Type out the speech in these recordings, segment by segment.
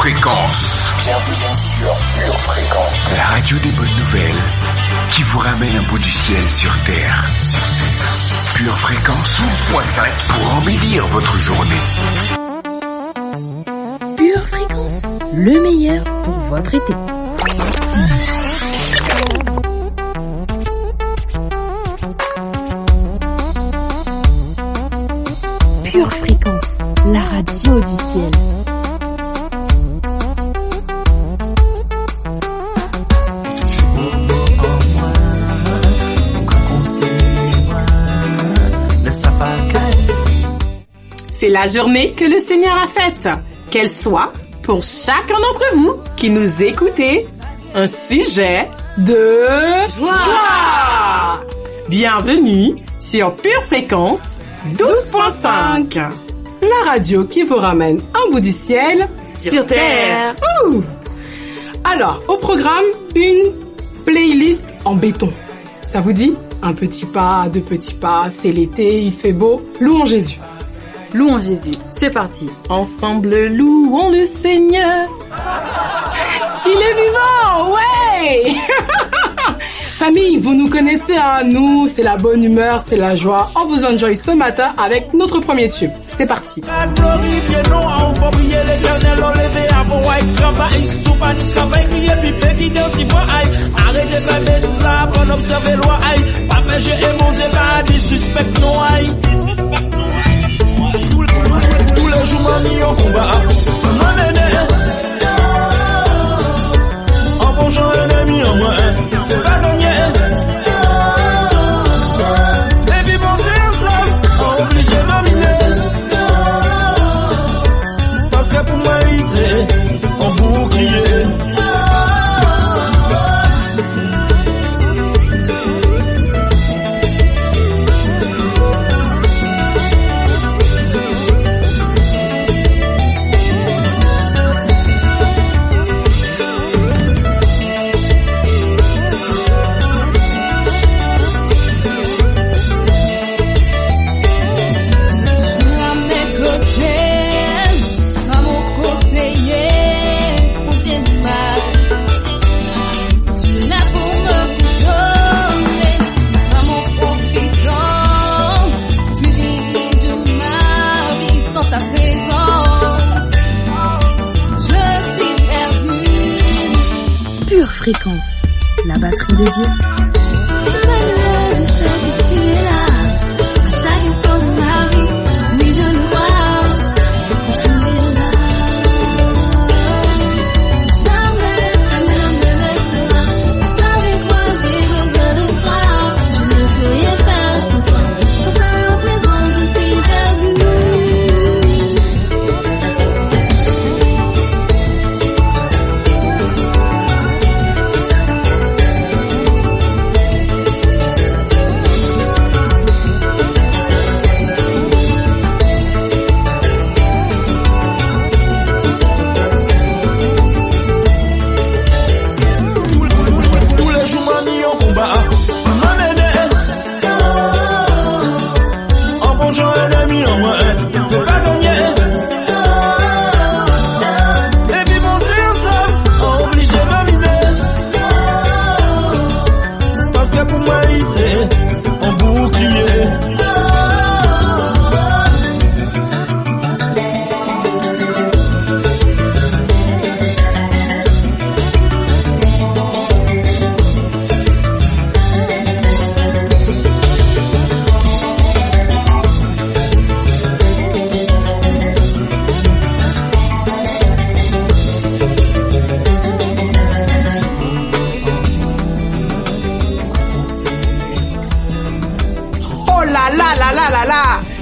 Fréquence. Bienvenue sur Pure Fréquence. La radio des bonnes nouvelles qui vous ramène un bout du ciel sur Terre. Pure Fréquence 12.5 pour embellir votre journée. Pure Fréquence, le meilleur pour votre été. Pure Fréquence, la radio du ciel. C'est la journée que le Seigneur a faite. Qu'elle soit, pour chacun d'entre vous qui nous écoutez, un sujet de joie. Bienvenue sur Pure Fréquence 12.5. La radio qui vous ramène un bout du ciel sur Terre. Ouh. Alors, au programme, une playlist en béton. Ça vous dit ? Un petit pas, deux petits pas, c'est l'été, il fait beau. Louons Jésus. Louons Jésus, c'est parti. Ensemble, louons le Seigneur. Il est vivant, ouais. Famille, vous nous connaissez, hein. Nous, c'est la bonne humeur, c'est la joie. On vous enjoy ce matin avec notre premier tube. C'est parti. Tous les jours m'a mis en combat. En bonjour ennemi en moi. Pas gagné. Et puis bon c'est ensemble. Obligé de dominer. Parce que pour moi c'est en bouclier. Fréquence, la batterie de Dieu. Emmanuel, je sais que tu es là. À chaque instant de ma vie, oui je le vois. Tu es là. Jamais tu ne me laisseras. Avec moi j'ai besoin de toi. Je ne peux rien faire sans toi. Sans ta présence je suis perdue.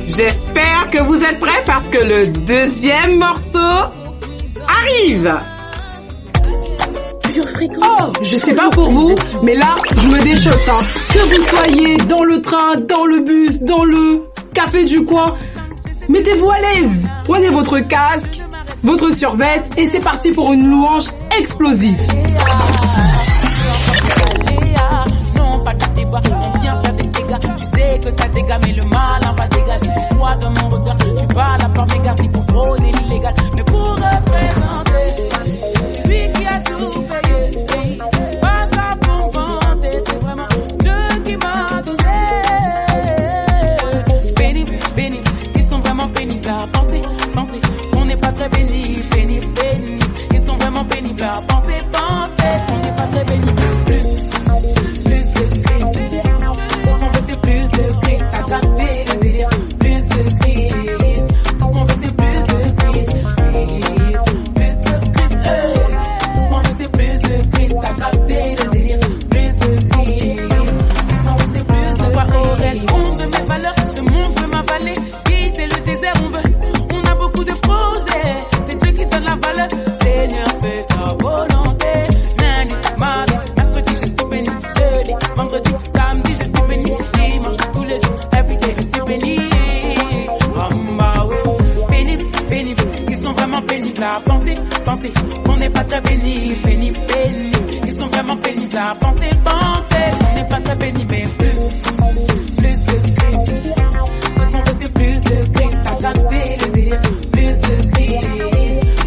J'espère que vous êtes prêts parce que le deuxième morceau arrive. Pure Fréquence. Oh, je sais pas pour vous, mais là, je me déchausse, hein. Que vous soyez dans le train, dans le bus, dans le café du coin, mettez-vous à l'aise. Prenez votre casque, votre survêt et c'est parti pour une louange explosive. Non, pas d'aller voir, on vient faire des dégâts. Tu sais que ça dégage, mais le mal en va dégager. Toi, dans mon regard, tu vas la part mégarde pour frauder l'illégal. Mais pour représenter pénibles à penser, on n'est pas très pénible. Ils sont vraiment pénibles à penser, on n'est pas très pénible. Plus de crise, parce qu'on veut c'est plus de crise, t'as capté le délire. Plus de crise, parce qu'on veut c'est plus de crise, parce qu'on veut c'est plus de crise, t'as capté le délire. Plus de crise, parce qu'on veut c'est plus de crise. Au reste, on veut mes valeurs, le monde veut m'avaler. Quitter le désert, on a beaucoup de projets. C'est Dieu qui donne la valeur. Seigneur, fais ta volonté. Lundi, mardi, mercredi, je suis béni. Jeudi, vendredi, samedi, je suis béni. Dimanche, tous les jours, everyday, je suis béni. Pénible, ils sont vraiment pénibles à penser. On n'est pas très pénible. Ils sont vraiment pénibles à penser. On n'est pas très pénible, mais plus de crise. Parce qu'on veut c'est plus de crise, t'as capté le délire. Plus de crise,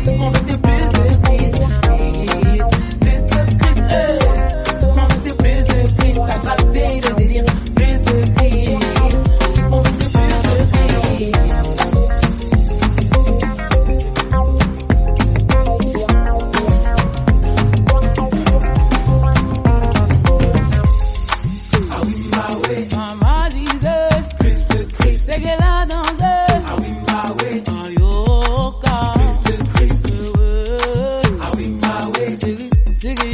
parce qu'on veut c'est plus de crise. Parce qu'on veut c'est plus de crise, t'as capté le délire. Plus de crise, parce qu'on veut c'est plus de crise. Maman disait, plus de crise, c'est qu'elle a dansé. Ah oui, ma way. En yoga, plus de crise. Ah oui, ma way.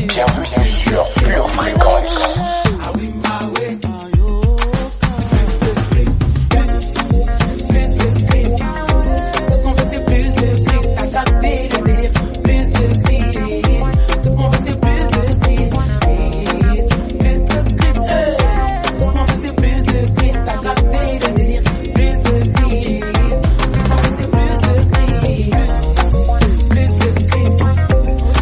Bienvenue sur Pure Fréquence. Ah oui, ma way. En yoga, plus de crise. Parce qu'on veut c'est plus de crise, t'as capté le délire. Plus de crise, parce qu'on veut c'est plus de crise. Plus de crise, parce qu'on veut c'est plus de crise, t'as capté le délire. Plus de crise, parce qu'on veut c'est plus de crise. Plus de crise,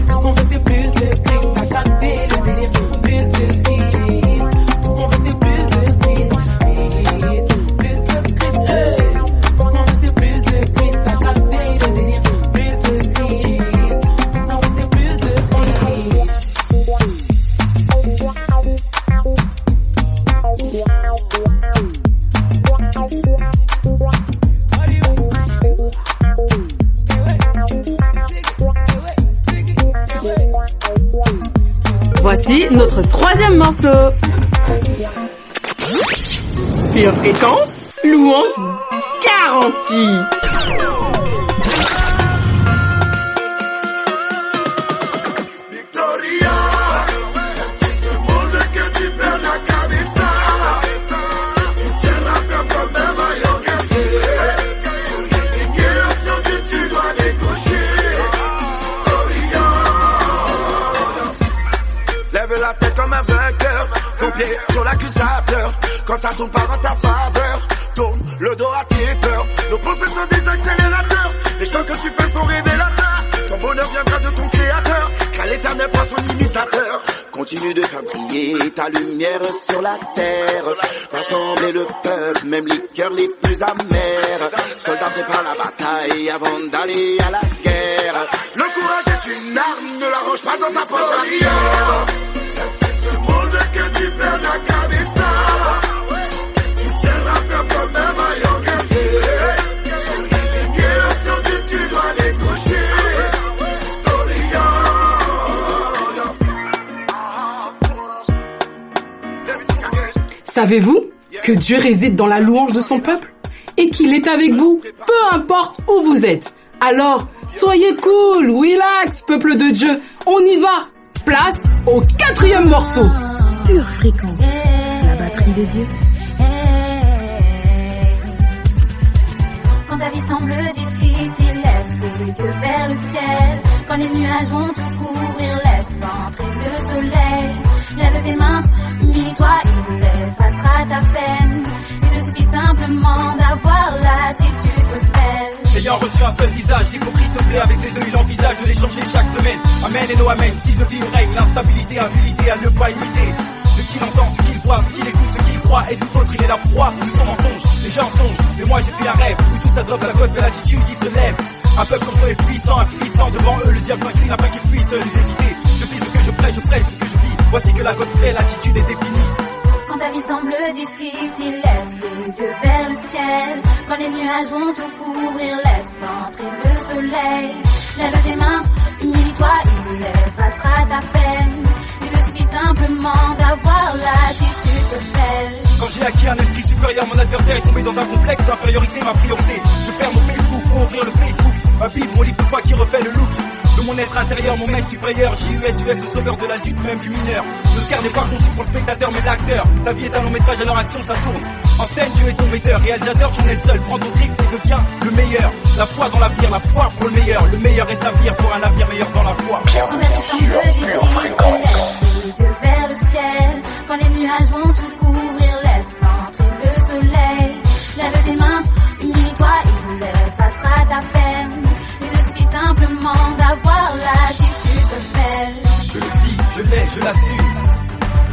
parce qu'on veut c'est plus de crise, t'as capté le délire. Plus de crise, parce qu'on veut c'est plus de crise. Plus de crise, parce qu'on veut c'est plus de crise, t'as capté le délire. Plus de crise, parce qu'on veut c'est plus de crise. Voici notre troisième morceau. Pure Fréquence, louange garantie. Victoria, c'est ce monde que tu perds la cabeza. Tu tiendras ferme comme un maillot gardé. Sur les équilibres que tu dois décocher. Victoria, lève la tête comme un vainqueur. Ton pied sur l'accusateur. Quand ça tourne pas en ta faveur, tourne le dos à tes peurs. Nos pensées sont des accélérateurs. Les chants que tu fais sont révélateurs. Ton bonheur viendra de ton créateur, car l'éternel pas son imitateur. Continue de faire briller ta lumière sur la terre. Rassembler le peuple, même les cœurs les plus amers. Soldats préparent la bataille avant d'aller à la guerre. Le courage est une arme, ne la range pas dans ta poche arrière. C'est ce monde que tu perds la cabeza. Tu tiendras ferme comme un maillot gardé. Sur les équilibres que tu dois décocher. Savez-vous que Dieu réside dans la louange de son peuple et qu'il est avec vous, peu importe où vous êtes. Alors, soyez cool, relax, peuple de Dieu, on y va. Place au quatrième morceau. Pure Fréquence, la batterie de Dieu. Quand ta vie semble difficile, lève tes yeux vers le ciel. Quand les nuages vont tout couvrir, laisse entrer le soleil. Lève tes mains, unis-toi, il effacera ta peine. Il te suffit simplement d'avoir l'attitude gospel. Ayant reçu un seul visage, j'ai compris se plaît avec les deux, il envisage de les changer chaque semaine. Amen et no amen, style de vie où règne l'instabilité, habilité à ne pas imiter. Ce qu'il entend, ce qu'il voit, ce qu'il écoute, ce qu'il croit, et tout autre, il est la proie de son mensonge. Les gens songent, mais moi j'ai fait un rêve, où tout s'adopte à la gospel attitude, il se lève. Un peuple comme toi est puissant, impuissant, devant eux le diable s'incline afin qu'il puisse les éviter. Je vis ce que je prêche ce que je vis, voici que la gospel attitude est définie. Quand ta vie semble difficile, lève tes yeux vers le ciel. Quand Quand les nuages vont tout couvrir, laisse entrer le soleil. Lève tes mains, humilie-toi, il effacera ta peine. Il te suffit simplement d'avoir l'attitude gospel. Quand j'ai acquis un esprit supérieur, mon adversaire est tombé dans un complexe d'infériorité, ma priorité. Je perds mon Facebook pour ouvrir le Facebook. Ma Bible, mon livre de foi qui refait le look de mon être intérieur, mon maître supérieur. JUS, le sauveur de l'adulte, même du mineur. Le scar n'est pas conçu pour le spectateur mais l'acteur. Ta vie est un long métrage, alors action ça tourne. En scène, Dieu est ton metteur, réalisateur, j'en ai le seul. Prends ton script et deviens le meilleur. La foi dans l'avenir, la foi pour le meilleur. Le meilleur est l'avenir pour un avenir meilleur dans la foi. Bienvenue sur Pure Fréquence. Les yeux vers le ciel, quand les nuages vont tout couvrir, laisse entrer le soleil. Lève tes mains, humilie-toi, il effacera ta peine. Il te suffit simplement d'avoir l'attitude gospel. Je le dis, je l'ai, je l'assume.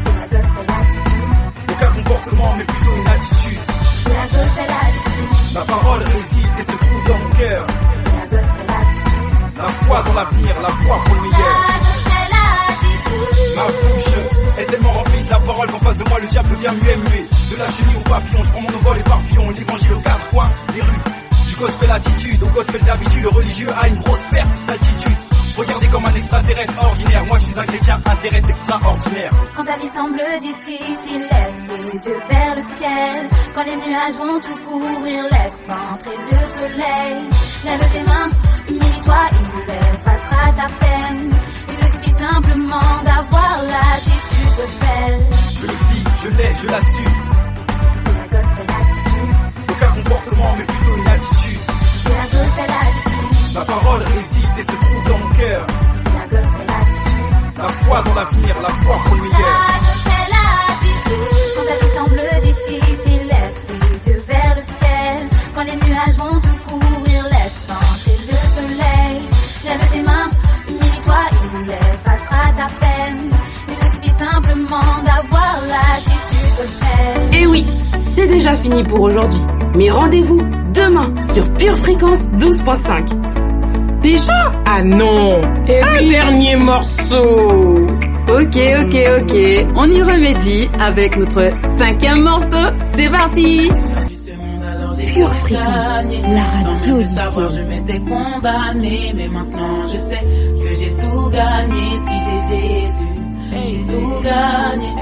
C'est la gospel attitude. Aucun comportement, mais plutôt une attitude. C'est la gospel attitude. Ma parole réside et se trouve dans mon cœur. C'est la gospel attitude. La foi dans l'avenir, la foi pour le meilleur. La gospel attitude. Ma bouche est tellement remplie de la parole qu'en face de moi le diable devient muet. De la chenille au papillon, je prends mon envol et papillon. L'évangile aux quatre coins des rues. Du gospel attitude au gospel d'habitude, le religieux a une grosse perte d'altitude. Regardez comme un extraterrestre ordinaire. Moi je suis un chrétien intéressé extraordinaire. Quand ta vie semble difficile, lève tes yeux vers le ciel. Quand les nuages vont tout couvrir, laisse entrer le soleil. Lève tes mains, humilie-toi, il effacera ta peine. Il te suffit simplement d'avoir l'attitude gospel. Je le dis, je l'ai, je l'assume. C'est la gospel attitude. Aucun comportement mais plutôt une attitude. C'est la gospel attitude. Ma parole réside et se trouve dans mon cœur. C'est la gospel attitude. La foi dans l'avenir, la foi pour le meilleur. La gospel attitude. Quand ta vie semble difficile, lève tes yeux vers le ciel. Quand les nuages vont tout couvrir, laisse entrer le soleil. Lève tes mains, humilie-toi, il effacera ta peine. Il te suffit simplement d'avoir l'attitude gospel. Et oui, c'est déjà fini pour aujourd'hui. Mais rendez-vous demain sur Pure Fréquence 12.5. Déjà? Ah non! Un dernier morceau! Ok, on y remédie avec notre 5e morceau. C'est parti! Pure Fréquence, la radio du ciel. Je m'étais condamné, mais maintenant je sais que j'ai tout gagné. Si j'ai Jésus, j'ai tout gagné.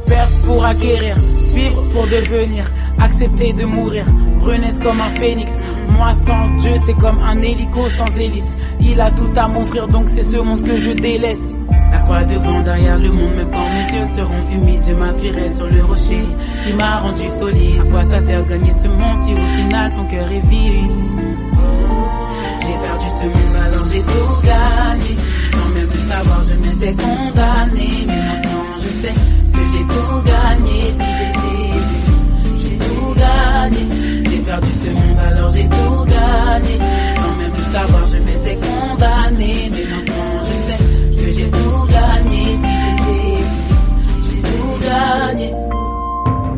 Perdre pour acquérir, suivre pour devenir, accepter de mourir, renaître comme un phénix. Moi sans Dieu c'est comme un hélico sans hélice. Il a tout à m'offrir donc c'est ce monde que je délaisse. La croix devant, derrière le monde, même quand mes yeux seront humides, je m'appuierai sur le rocher qui m'a rendu solide. À quoi ça sert de gagner ce monde si au final ton cœur est vide? J'ai perdu ce monde alors j'ai tout gagné. Sans même le savoir je m'étais condamné. Mais maintenant je sais que j'ai tout gagné. Si j'ai Jésus, j'ai tout gagné. J'ai perdu ce monde alors j'ai tout gagné. Sans même le savoir je m'étais condamné. Mais maintenant je sais que j'ai tout gagné. Si j'ai Jésus, j'ai tout gagné.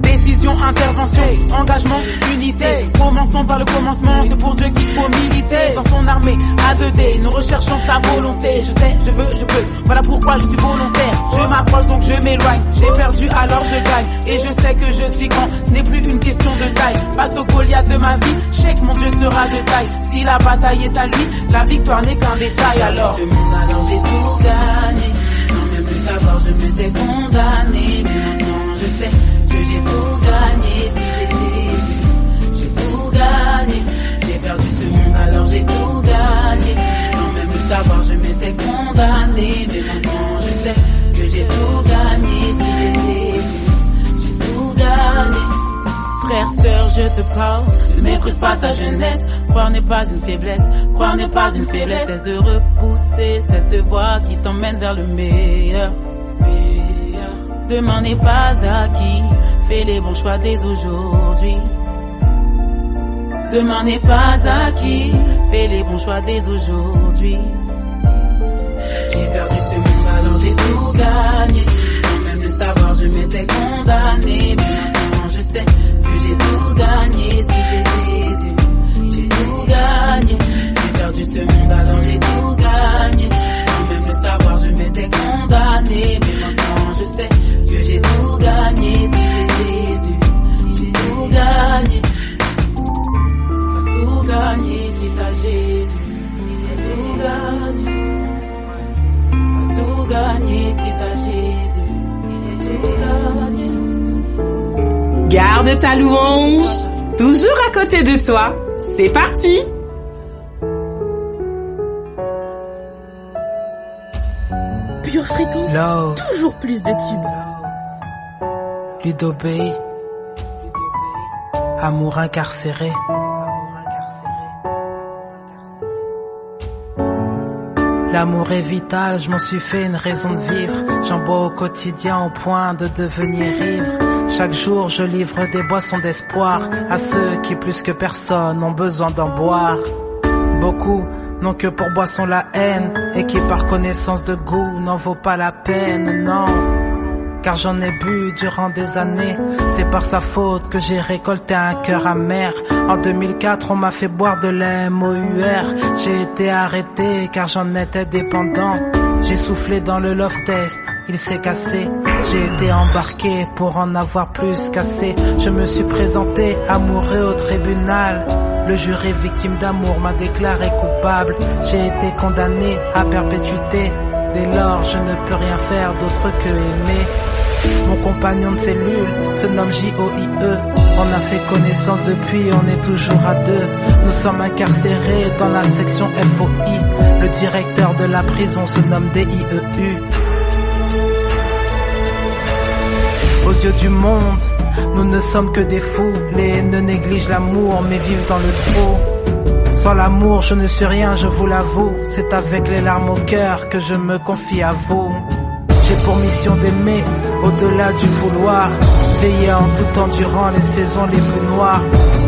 Décision, intervention, engagement, unité. Commençons par le commencement, c'est pour Dieu qu'il faut militer. Dans son armée, A2D, nous recherchons sa volonté. Je sais, je veux, je peux, voilà pourquoi je suis volontaire. Je m'approche donc je m'éloigne, j'ai perdu alors je gagne. Et je sais que je suis grand, ce n'est plus une question de taille. Face au Goliath de ma vie, je sais que mon Dieu sera de taille. Si la bataille est à lui, la victoire n'est qu'un détail. Alors ce monde alors j'ai tout gagné. Sans même le savoir je m'étais condamné. Mais maintenant je sais que j'ai tout gagné. Si j'ai Jésus, j'ai tout gagné. J'ai perdu ce monde alors j'ai tout gagné. Sans même le savoir je m'étais condamné. Mais maintenant je sais que j'ai tout gagné. Si j'ai Jésus, j'ai tout gagné. Frère, sœur, je te parle, ne méprise pas ta jeunesse. Croire n'est pas une faiblesse, croire n'est pas une faiblesse. Cesse de repousser cette voie qui t'emmène vers le meilleur. Demain n'est pas acquis, fais les bons choix dès aujourd'hui. Demain n'est pas acquis, fais les bons choix dès aujourd'hui. J'ai perdu ce monde alors j'ai tout gagné. Sans même le savoir je m'étais condamné. Mais maintenant je sais que j'ai tout gagné. Si j'ai Jésus, j'ai tout gagné. J'ai perdu ce monde alors j'ai tout gagné. Sans même le savoir je m'étais condamné. Mais maintenant je sais que j'ai tout gagné. Si j'ai Jésus, j'ai tout gagné. t'as Jésus, il est tout gagné. T'as tout gagné si t'as Jésus, il est tout gagné. Garde ta louange toujours à côté de toi. C'est parti! Pure Fréquence, Low. toujours plus de tubes. Ludo Bay, amour incarcéré. L'amour est vital, je m'en suis fait une raison de vivre. J'en bois au quotidien au point de devenir ivre. Chaque jour je livre des boissons d'espoir à ceux qui plus que personne ont besoin d'en boire. Beaucoup n'ont que pour boisson la haine et qui par connaissance de goût n'en vaut pas la peine, non. Car j'en ai bu durant des années, c'est par sa faute que j'ai récolté un cœur amer. En 2004 on m'a fait boire de la MOUR, j'ai été arrêté car j'en étais dépendant. J'ai soufflé dans le love test, il s'est cassé. J'ai été embarqué pour en avoir plus qu'assez. Je me suis présenté amoureux au tribunal. Le juré victime d'amour m'a déclaré coupable. J'ai été condamné à perpétuité. Dès lors, je ne peux rien faire d'autre que aimer. Mon compagnon de cellule se nomme J.O.I.E. On a fait connaissance depuis, on est toujours à deux. Nous sommes incarcérés dans la section FOI. Le directeur de la prison se nomme D.I.E.U. Aux yeux du monde, nous ne sommes que des fous. Les haineux négligent l'amour, mais vivent dans le trou. Sans l'amour, je ne suis rien, je vous l'avoue. C'est avec les larmes au cœur que je me confie à vous. J'ai pour mission d'aimer, au-delà du vouloir. Veiller en tout temps durant les saisons les plus noires.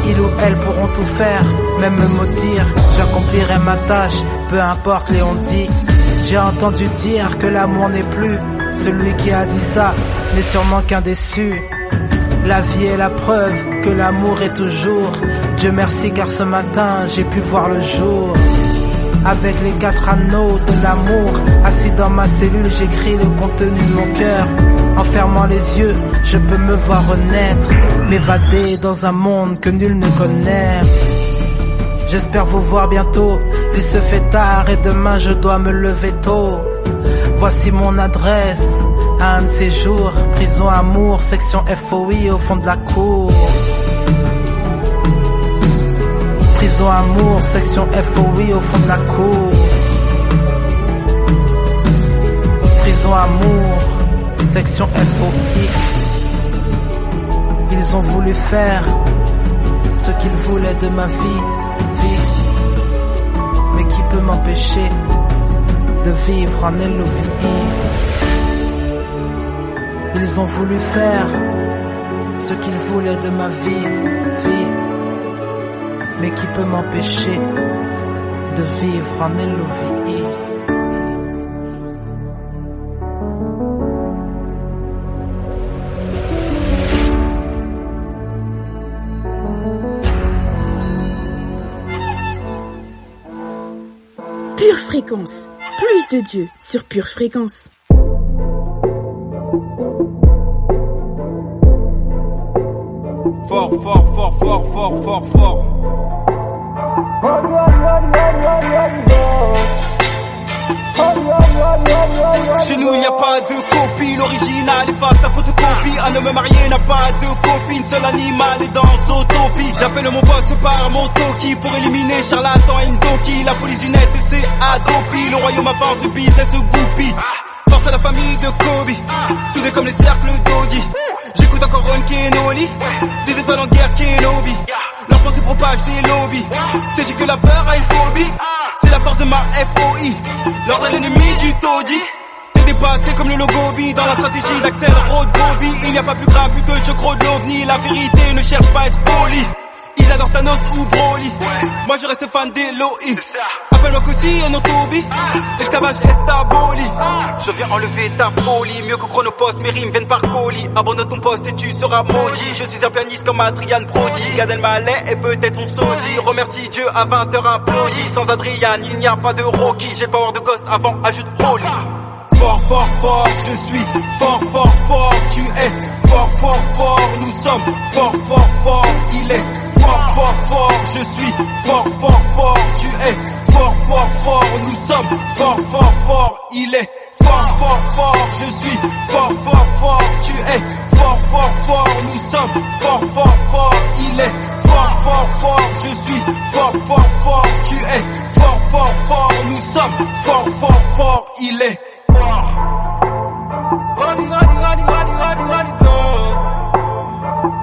Ils ou elles pourront tout faire, même me maudire. J'accomplirai ma tâche, peu importe les on-dit. J'ai entendu dire que l'amour n'est plus. Celui qui a dit ça n'est sûrement qu'un déçu. La vie est la preuve que l'amour est toujours. Dieu merci car ce matin j'ai pu voir le jour. Avec les 4 anneaux de l'amour, assis dans ma cellule j'écris le contenu de mon cœur. En fermant les yeux, je peux me voir renaître, m'évader dans un monde que nul ne connaît. J'espère vous voir bientôt, il se fait tard et demain je dois me lever tôt. Voici mon adresse, à un de ces jours, prison amour, section FOI au fond de la cour. Prison amour, section FOI au fond de la cour. Prison amour, section FOI. Ils ont voulu faire ce qu'ils voulaient de ma vie. Mais qui peut m'empêcher de vivre en LOVI? Ils ont voulu faire ce qu'ils voulaient de ma vie. Mais qui peut m'empêcher de vivre en LOVI? Pure Fréquence, plus de Dieu sur Pure Fréquence. Fort, fort, fort, fort, fort, fort, fort. Chez nous, y a pas de copie, l'original est pas sa photocopie. Un homme marié n'a pas de copine, seul animal est dans Zootopie. J'appelle mon boss par mon toki pour éliminer charlatan et Ndoki. La police du net et c'est Adopi, le royaume avance, le business goupille. Force à la famille de Kobe, soudés comme les cercles d'Audi. J'écoute encore Ron Kenoli, des étoiles en guerre Kenobi. Leur pensée propage des lobbies. Sais-tu que la peur a une phobie? C'est la force de ma FOI, l'ordre est l'ennemi du taudis. T'es dépassé comme le logo B dans la stratégie d'Axel Road Bobby. Il n'y a pas plus grave que le chocro de l'OVNI. La vérité ne cherche pas à être poli. Ils adorent Thanos ou Broly. Moi je reste fan d'Elohim. Appelle-moi Kossi et Notobi. L'esclavage est aboli. Je viens enlever ta folie. Mieux que Chronopost, mes rimes viennent par colis. Abandonne ton poste et tu seras maudit. Je suis un pianiste comme Adrian Brody. Gad Elmaleh est peut-être son sosie. Remercie Dieu à 20h applaudi. Sans Adrian il n'y a pas de Rocky. J'ai le power de Ghost avant ajoute Holy. Fort, fort, fort, je suis fort, fort, fort. Tu es fort, fort, fort. Nous sommes fort, fort, fort. Il est fort, fort, fort. Je suis fort, fort, fort. tu es fort, fort, fort, nous sommes fort, fort, fort, il est fort, fort, fort, je suis fort, fort, fort, tu es fort, fort, fort, nous sommes fort, fort, fort, il est fort, fort, fort, je suis fort, fort, fort, tu es fort, fort, fort, nous sommes fort, fort, fort, il est fort. Hadi, hadi, hadi, hadi, hadi, hadi, goes.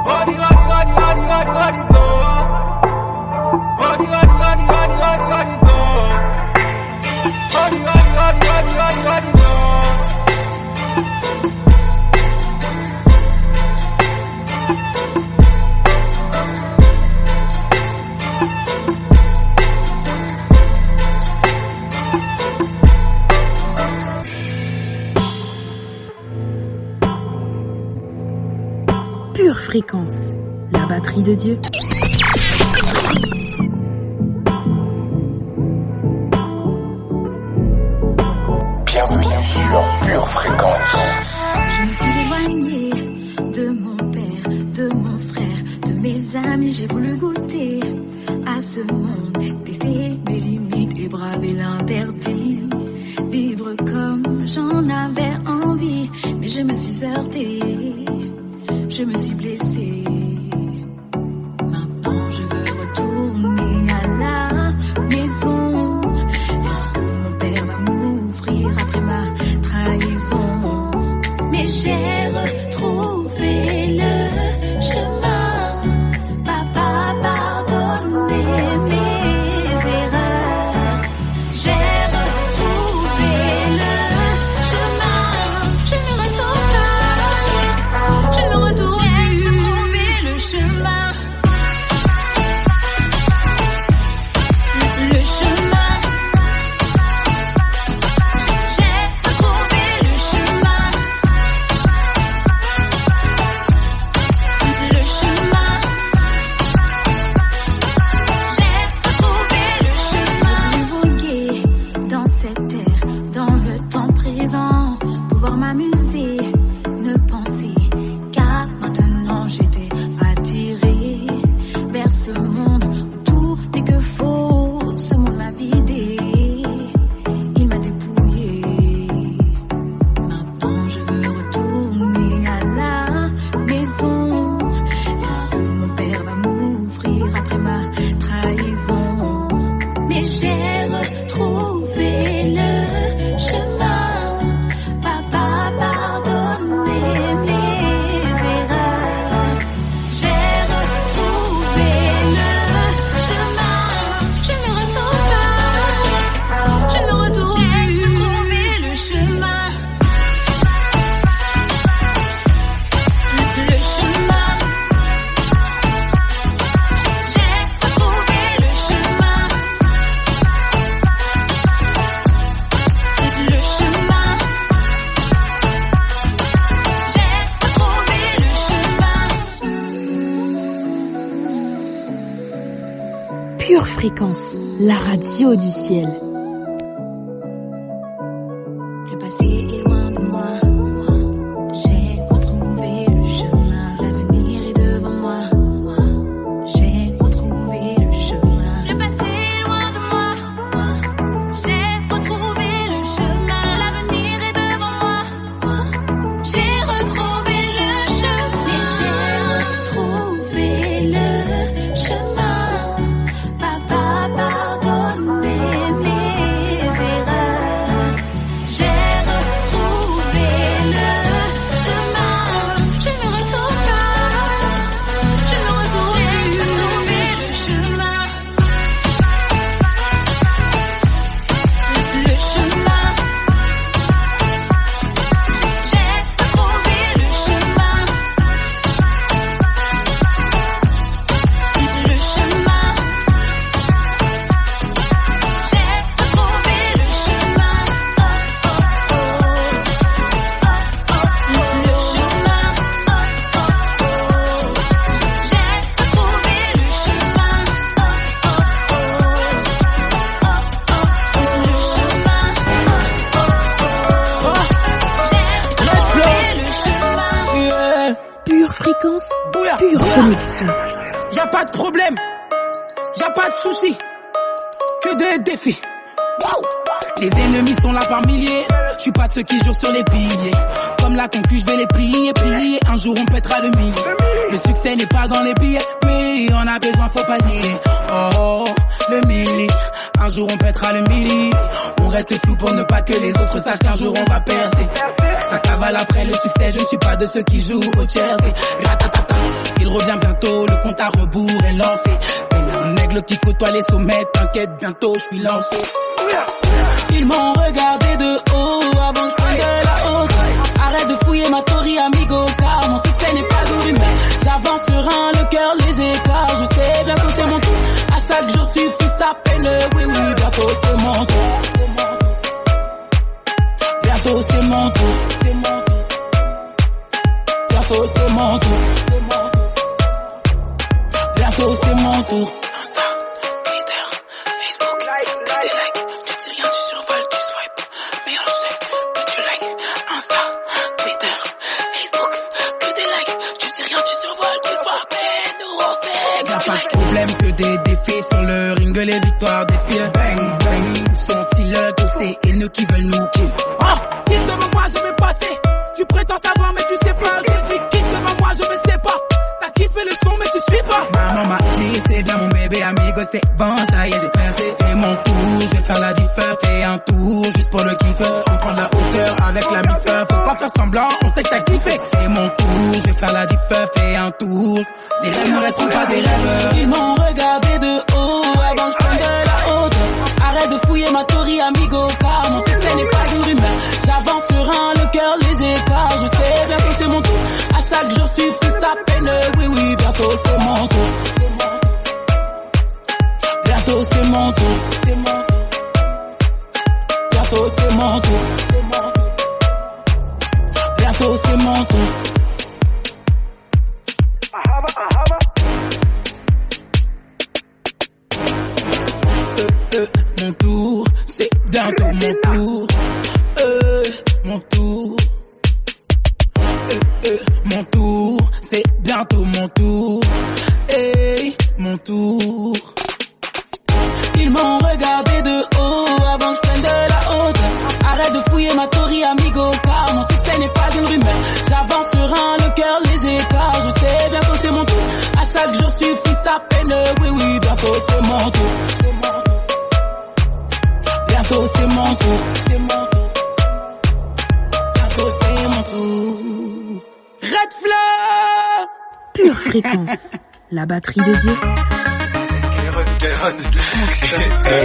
Hadi, hadi, hadi, hadi, hadi, hadi, goes. Hadi, hadi, hadi, hadi, hadi, hadi, goes. Hadi, hadi, hadi, hadi, hadi, hadi, goes. Pure fréquence, la batterie de Dieu. Bienvenue sur Pure Fréquence. Je me suis éloignée de mon père, de mon frère, de mes amis. J'ai voulu goûter à ce monde, tester mes limites et braver l'interdit. Vivre comme j'en avais envie, mais je me suis heurtée, je me suis blessée. Maintenant je veux retourner à la maison. Est-ce que mon père va m'ouvrir après ma trahison? Mais j'ai retrouvé le chemin. Papa, pardonnez mes erreurs. J'ai retrouvé le chemin. Je ne retourne pas. Je ne retourne plus. J'ai retrouvé le chemin. Le chemin. J'ai retrouvé le chemin. Le chemin. J'ai retrouvé le chemin. J'ai vogué dans cette terre, dans le temps présent, pouvoir m'amuser, ne penser qu'à maintenant. J'étais attirée vers ce monde où tout n'est que faux. Ce monde m'a vidé, il m'a dépouillé. Maintenant je veux retourner à la maison. Est-ce que mon père va m'ouvrir après ma trahison? Mais j'ai retrouvé le chemin. Papa, pardonnez mes erreurs. J'ai retrouvé le chemin. Je ne retourne pas. Je ne retourne plus. J'ai retrouvé le chemin. Le chemin. J'ai retrouvé le chemin. Le chemin. J'ai retrouvé le chemin. Pure fréquence, la radio du ciel. Le passé est loin de moi. J'ai retrouvé le chemin. L'avenir est devant moi. J'ai retrouvé le chemin. Le passé est loin de moi. J'ai retrouvé le chemin. L'avenir est devant moi. J'ai retrouvé le chemin. J'ai retrouvé le chemin. Papa, pardonnez mes erreurs. J'ai retrouvé le chemin. Je ne retourne pas. Je ne retourne plus. J'ai retrouvé le chemin. Le chemin. J'ai retrouvé le chemin. Le chemin. J'ai retrouvé le chemin. Le chemin. J'ai retrouvé le chemin. Le chemin. J'ai retrouvé le chemin. Pure fréquence, pure connexion. Y a pas de problème, y a pas de souci. Que que des défis. Wow. Les ennemis sont là par milliers. Je suis pas de ceux qui jouent sur les piliers. Comme la concu, je vais les plier. Un jour on pètera le millier. Le succès n'est pas dans les billets, mais on a besoin, faut pas le nier. Oh, le millier. Un jour on pètera le millier. On reste flou pour ne pas que les autres sachent qu'un jour on va percer. Ça cavale après le succès, je ne suis pas de ceux qui jouent au Chelsea. Ratatata, il revient bientôt, le compte à rebours est lancé. Un aigle qui côtoie les sommets, t'inquiète, bientôt je suis lancé. Ils m'ont regardé de haut avant je prenne de la haute. Arrête de fouiller ma story amigo, car mon succès n'est pas une rumeur. J'avance serein, le cœur léger, car je sais bientôt c'est mon tour. À chaque jour suffit sa peine, oui oui, bientôt c'est mon tour. Bientôt c'est mon tour. Bientôt c'est mon tour. Bientôt c'est mon tour. Insta, Twitter, Facebook, que des likes. Tu dis rien, tu survoles, tu swipes. Mais on le sait que tu likes. Insta, Twitter, Facebook, que des likes. Tu dis rien, tu survoles, tu swipes. Et nous on sait que y'a pas de problème que des défis sur le ring, les victoires défilent. Bang, bang, sont-ils tous ces haineux qui veulent nous kill? Oh, quitte devant moi, je vais passer. Tu prétends savoir, mais tu sais pas. J'ai dit quitte devant moi, je ne sais pas. T'as kiffé le son, mais tu suis pas. Maman m'a dit, c'est bien mon bébé amigo, c'est bon, ça y est, j'ai percé. C'est mon tour, je vais faire la diff, fais un tour, juste pour le kiff. On prend de la hauteur avec la mif, faut pas faire semblant, on sait que t'as kiffé. C'est mon tour, je vais faire la diff, fais un tour. Les rêves ne resteront pas des rêves. Ils m'ont regardé de haut avant je prenne de la hauteur. Arrête de fouiller ma story amigo, car mon succès n'est pas une rumeur. J'avance serein, le cœur léger, car je sais bientôt c'est mon tour. À chaque jour suffit sa peine, oui oui, bientôt c'est mon tour. Bientôt c'est mon tour. Bientôt c'est mon tour. Bientôt c'est mon tour. Mon tour, c'est bientôt mon tour. Mon tour. Mon tour, c'est bientôt mon tour. Mon tour. Ils m'ont regardé de haut avant que je prenne de la hauteur. Arrête de fouiller ma story amigo, car mon succès n'est pas une rumeur. J'avance serein, le cœur léger, car je sais bientôt c'est mon tour. À chaque jour suffit sa peine, oui oui, bientôt c'est mon tour. Bientôt c'est mon tour. Bientôt c'est mon tour. Red Fleur. Pure fréquence. La batterie de Dieu.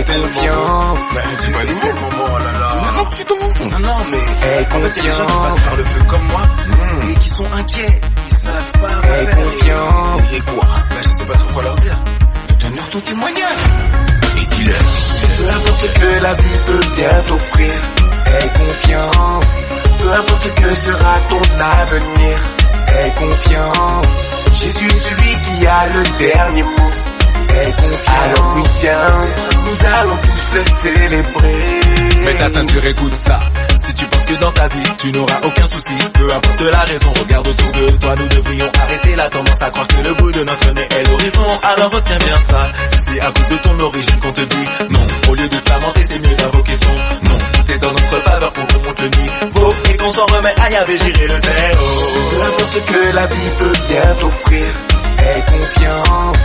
Confiance. C'est pas nouveau. Oh là là. Non, tu t'en Non, mais en fait, il y a des gens qui passent par le feu comme moi et qui sont inquiets. Ils savent pas quoi faire. Confiance. Et quoi? Bah, je sais pas trop quoi leur dire. Donne-leur ton témoignage. Et dis-leur. Peu importe que la vie peut bien t'offrir. Aie confiance. Peu importe que sera ton avenir. Aie confiance. Jésus est celui qui a le dernier mot. Aie confiance. Alors oui tiens, nous allons tous le célébrer. Mets ta ceinture, écoute ça. Si tu penses que dans ta vie tu n'auras aucun souci, peu importe la raison, regarde autour de toi. Nous devrions arrêter la tendance à croire que le bout de notre nez est l'horizon. Alors retiens bien ça, si c'est à cause de ton origine qu'on te dit non, au lieu de se lamenter c'est mieux d'invoquer son nom. Tout est dans notre faveur pour qu'on monte le niveau et qu'on s'en remet à Yahvé, gérer le terreau. Peu importe que la vie peut bien t'offrir, aie confiance.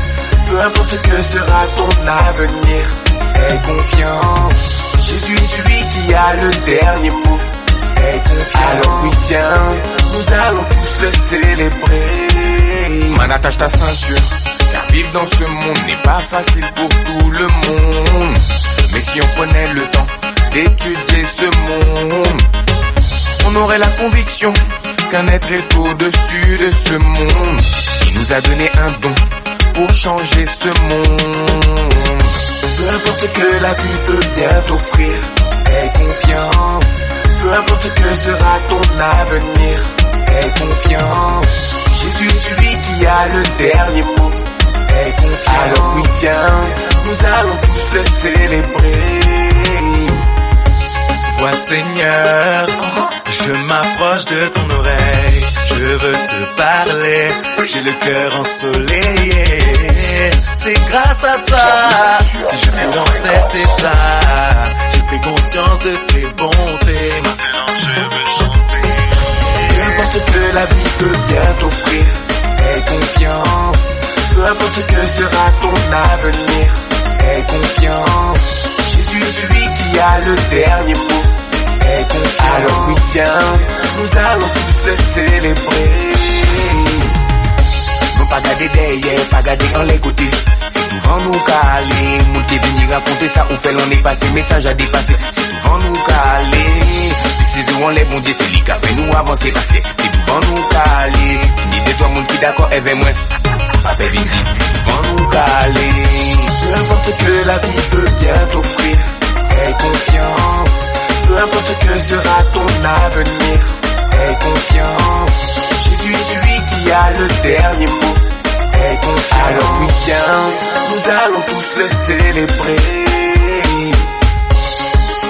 Peu importe que sera ton avenir, aie confiance. Jésus est celui qui a le dernier mot. Aie confiance. Alors oui tiens, nous allons tous le célébrer. Man, attache ta ceinture, car vivre dans ce monde n'est pas facile pour tout le monde. Mais si on prenait le temps d'étudier ce monde, on aurait la conviction qu'un être est au-dessus de ce monde. Il nous a donné un don pour changer ce monde. Peu importe que la vie peut bien t'offrir, aie confiance. Peu importe que sera ton avenir, aie confiance. Jésus est celui qui a le dernier mot. Aie confiance. Alors oui tiens, nous allons tous le célébrer. Vois Seigneur, je m'approche de ton oreille, je veux te parler, j'ai le cœur ensoleillé. c'est grâce à toi. Si je suis dans cet état, j'ai pris conscience de tes bontés. Maintenant je veux chanter. Peu importe ce que la vie peut bien t'offrir, aie confiance. Peu importe ce que sera ton avenir, aie confiance. Jésus est celui qui a le dernier mot, aie confiance. Alors oui tiens, nous allons tous le célébrer. Non pas garder derrière, pas garder en les côtés. C'est souvent nous caler, moun qui venir raconter ça ou fait l'on est passé, message à dépasser. C'est souvent nous caler, c'est devant les bons dieux, c'est lui qui a fait nous avancer parce que c'est devant nous caler. Si ni des toi moun qui d'accord, avec moi. Pas baby dit, c'est devant nous caler. Peu importe ce que la vie peut bien t'offrir, aie confiance. Peu importe ce que sera ton avenir, aie confiance. Jésus est celui qui a le dernier mot, aie confiance. Alors oui tiens, nous allons tous le célébrer.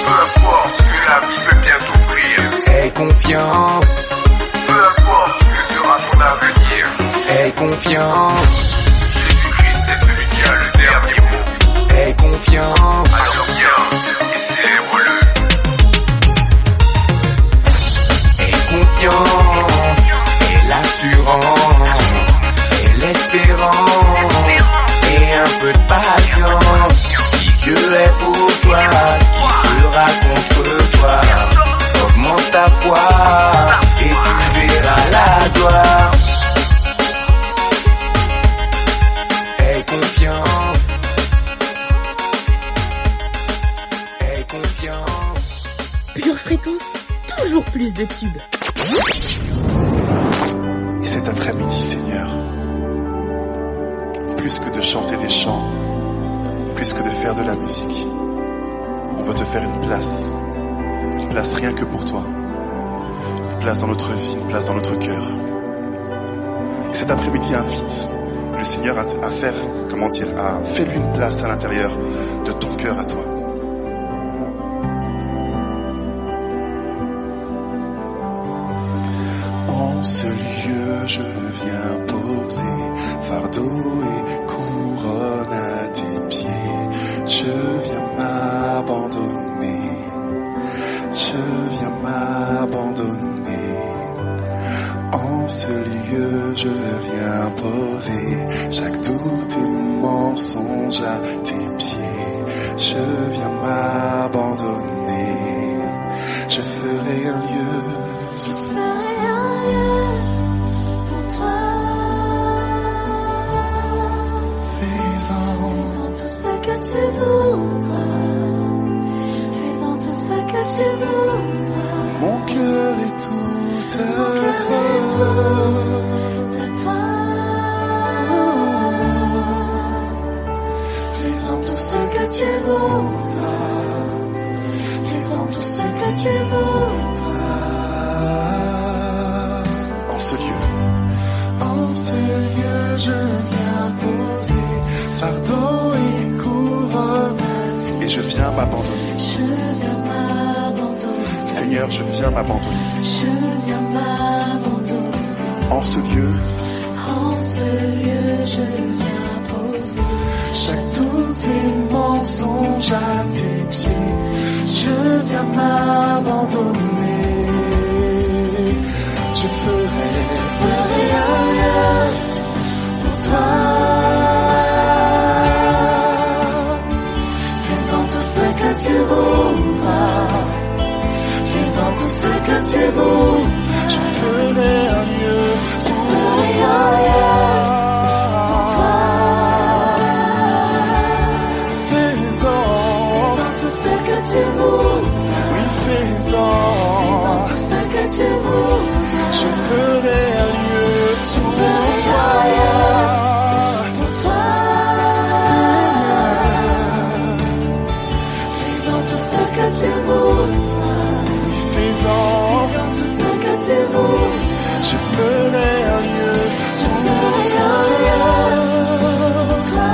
Peu importe ce que la vie peut bien t'offrir, aie confiance. peu importe ce que sera ton avenir, Aie confiance. Jésus-Christ est celui qui a le dernier mot. Aie confiance. Alors viens et célèbre-le. Aie confiance. Et l'assurance. Et l'espérance. Et un peu de patience. Si Dieu est pour toi, qui sera contre toi? Augmente ta foi et tu verras la gloire. Aie confiance. Aie confiance. Pure fréquence, toujours plus de tubes. Et cet après-midi, Seigneur, plus que de chanter des chants, plus que de faire de la musique, on veut te faire une place rien que pour toi, une place dans notre vie, une place dans notre cœur. Et cet après-midi invite le Seigneur à faire, à faire lui une place à l'intérieur de ton cœur à toi. En ce lieu, je viens poser fardeau et couronne à tes pieds. Je viens m'abandonner. Je viens m'abandonner. En ce lieu, je viens poser chaque doute et mensonge à tes pieds. Je viens m'abandonner. Je ferai un lieu. Je ferai un lieu pour toi. Fais-en tout ce que tu voudras. Fais-en tout ce que tu voudras. Mon cœur est tout à toi. Fais-en tout ce que tu voudras. Fais-en tout ce que tu voudras. En ce lieu, je viens poser fardeau et couronne. Et je viens m'abandonner. Je viens m'abandonner. Seigneur, je viens m'abandonner. Je viens m'abandonner. En ce lieu, je viens poser chaque doute et mensonge à tes pieds. Je viens m'abandonner. Je ferai un lieu pour toi. Fais-en tout ce que tu voudras. Fais-en tout ce que tu voudras. Je ferai un lieu pour toi. Fais-en tout ce que tu voudras. Oui, fais-en tout ce que tu voudras. Je ferai un lieu pour toi. Pour toi, Seigneur. Fais-en tout ce que tu voudras. Oui, fais-en tout ce que tu voudras. Je ferai un lieu pour toi.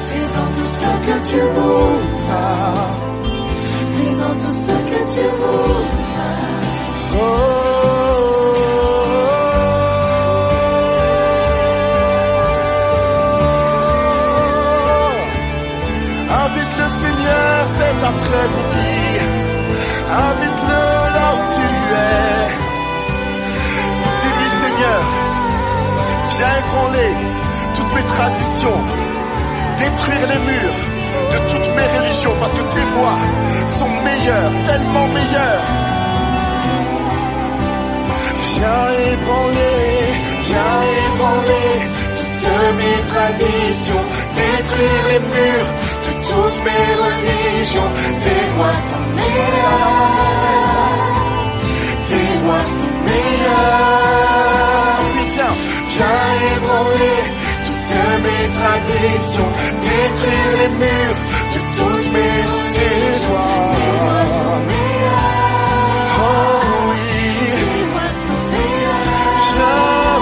Fais-en tout ce que tu voudras. Fais-en tout ce que tu voudras. mes traditions, détruire les murs de toutes mes religions, parce que tes voix sont meilleures, tellement meilleures. Viens ébranler toutes mes traditions, détruire les murs de toutes mes religions. Tes voix sont meilleures, tes voix sont meilleures. Oui, viens ébranler toutes mes traditions, détruire les murs de toutes mes tes voix sont meilleures. Oh oui, tes voix sont meilleures.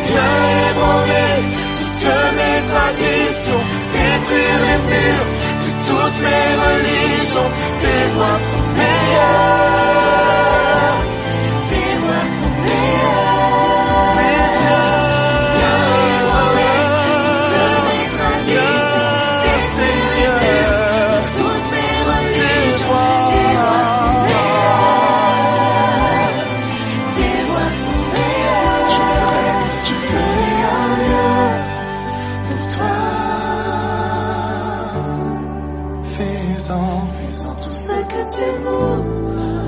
Viens ébranler toutes mes traditions, détruire les murs de toutes mes religions. Tes voix sont meilleures, tes voix sont meilleures. Faisons tout ce que tu voudras,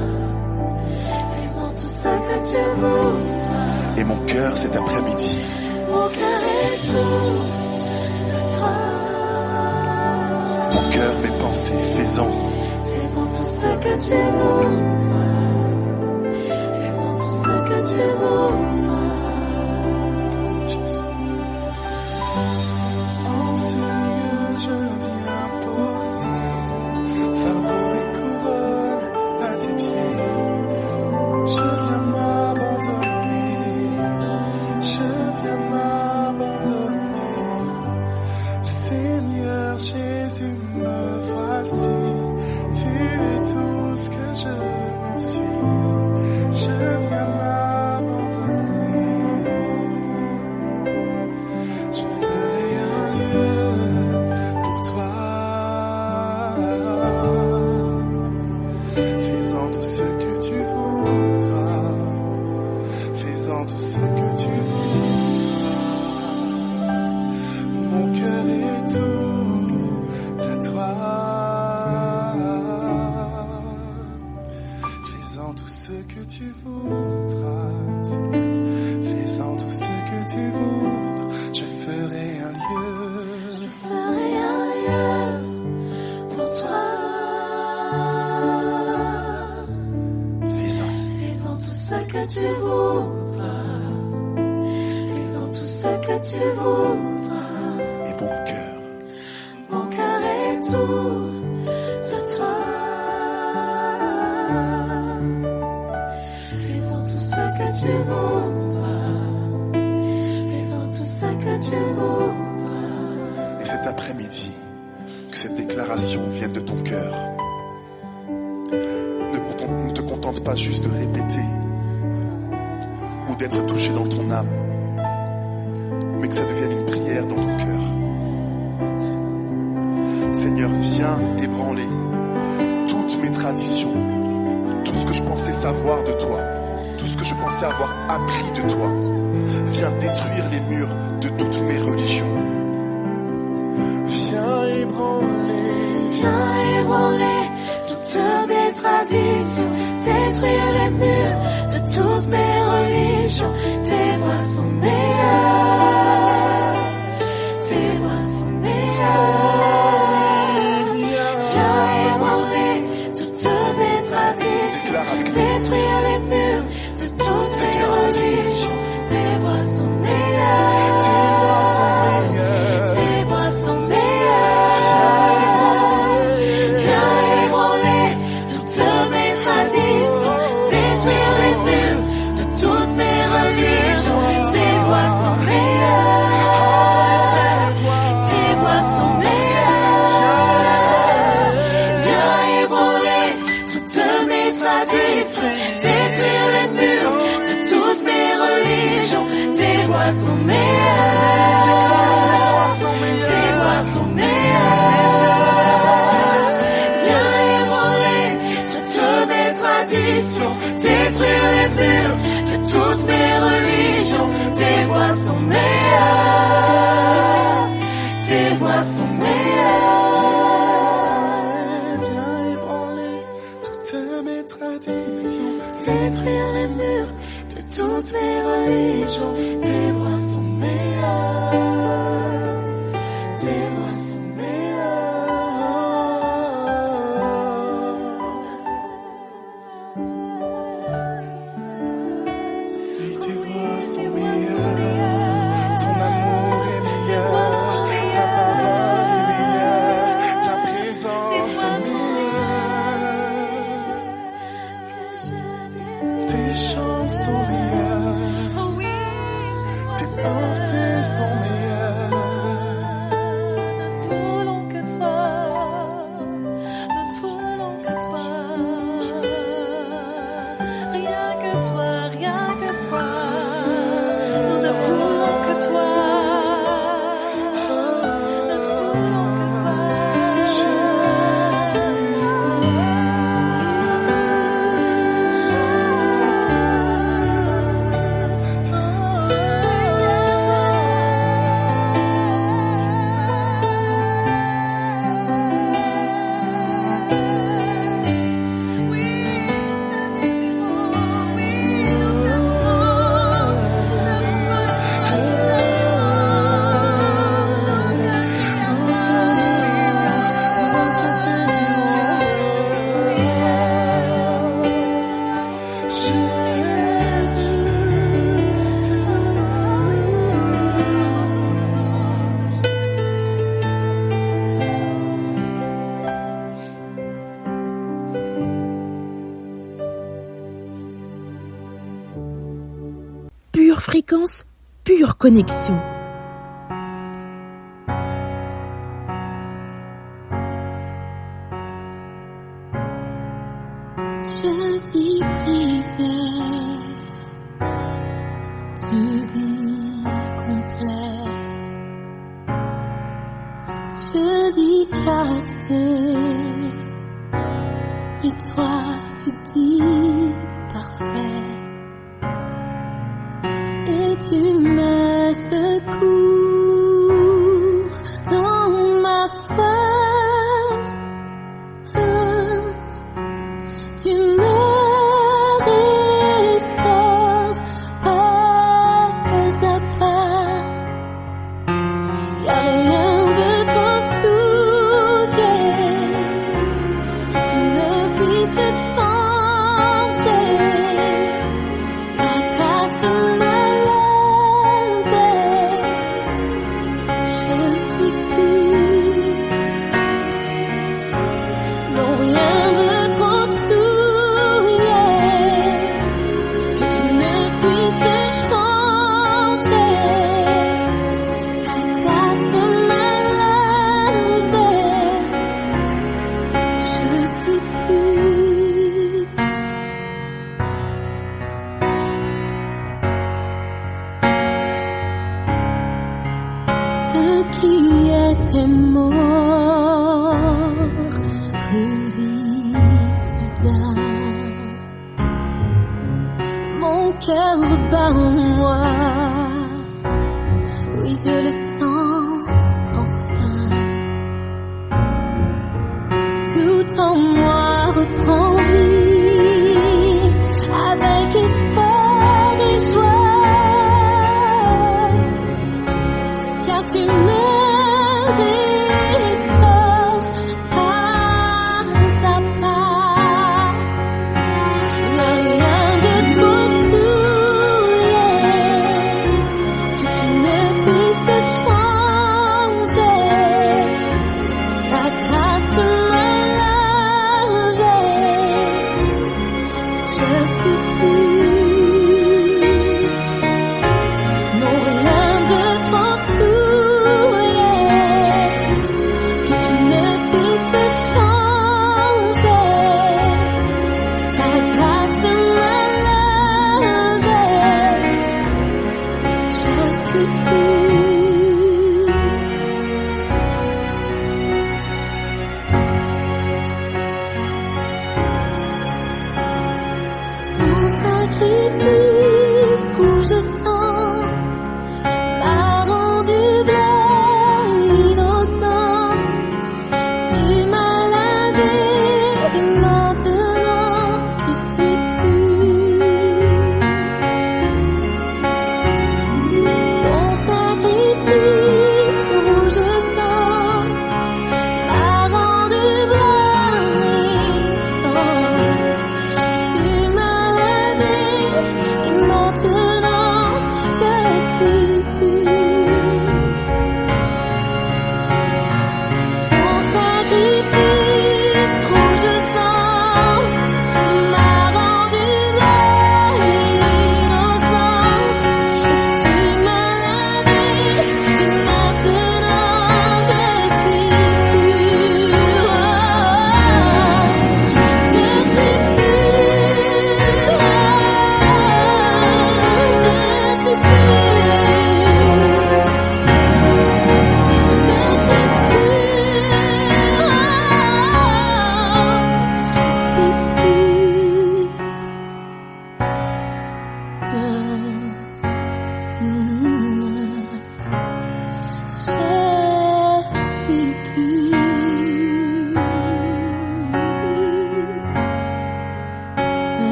faisons tout ce que tu voudras. Et mon cœur cet après-midi, mon cœur est tout à toi. Mon cœur, mes pensées, faisons tout ce que tu voudras, faisons tout ce que tu voudras. Jésus. En ce lieu, je viens poser fardeau et couronne à tes pieds. Je viens m'abandonner. Seigneur Jésus, me voici. Tu es tout ce que je poursuis. Je viens m'abandonner. Je ferai un lieu pour toi. Faisons tout ce que tu voudras, faisons tout ce que tu voudras. Mon cœur est tout à toi. Faisons tout ce que tu voudras, faisons tout ce que tu voudras. Je ferai un lieu, pour toi. Faisons tout ce que tu voudras, faisons tout ce que tu voudras. Et mon cœur est tout à toi. Faisons tout ce que tu voudras, faisons tout ce que tu voudras. Et cet après-midi, que cette déclaration vienne de ton cœur. Ne te contente pas juste de répéter ou d'être touché dans ton âme, mais que ça devienne une prière dans ton cœur. Seigneur, viens ébranler toutes mes traditions, tout ce que je pensais savoir de toi, tout ce que je pensais avoir appris de toi. Viens détruire les murs de toutes mes religions. Viens ébranler toutes mes traditions, détruire les murs de toutes mes religions. Tes voix sont meilleures, tes voix sont meilleures. Viens ébranler toutes mes traditions, détruire les murs de toutes mes religions. Tes voix sont meilleures, tes voix sont meilleures, tes voix sont meilleures. Détruire les murs de toutes mes religions. Tes voix sont meilleures, tes voix sont meilleures. Viens ébranler toutes mes traditions, détruire les murs de toutes mes religions. Tes voix sont meilleures, tes voix sont meilleures. Viens ébranler toutes mes traditions, détruire les murs de toutes mes religions. Tes voix sont meilleures. tes voix sont meilleures. Viens ébranler toutes mes traditions, détruire les murs de toutes mes religions. Tes voix sont meilleures, tes voix sont Pure fréquence, pure connexion. Je dis brisé, tu dis complet. Je dis cassé, et toi tu dis parfait. Et tu me secours dans ma peur. Tu me restaures pas à pas. Y'a rien de trop souillé que tu ne puisses changer. Ta grâce m'a bat en moi. Oui, je le sens enfin. Tout en moi reprend vie avec espoir et joie. Car tu me restaures pas à pas. Il n'y a rien de trop souillé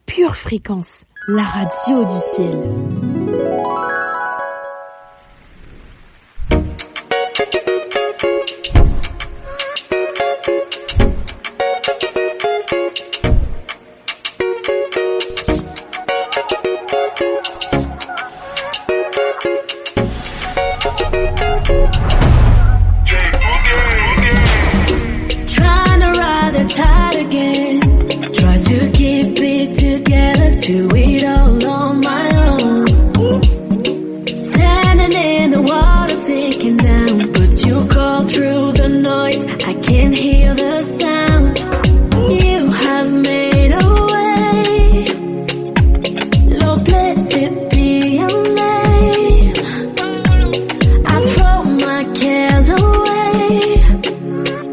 Pure Fréquence, la radio du ciel. Trying to ride the tide again. Try to keep it together, do it all on my own. Standing in the water, sinking down. But you call through the noise, I can't hear the sound. You have made a way. Lord, blessed be your name. I throw my cares away.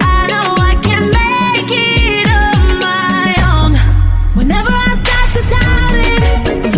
I know I can make it on my own. Whenever I start to doubt it,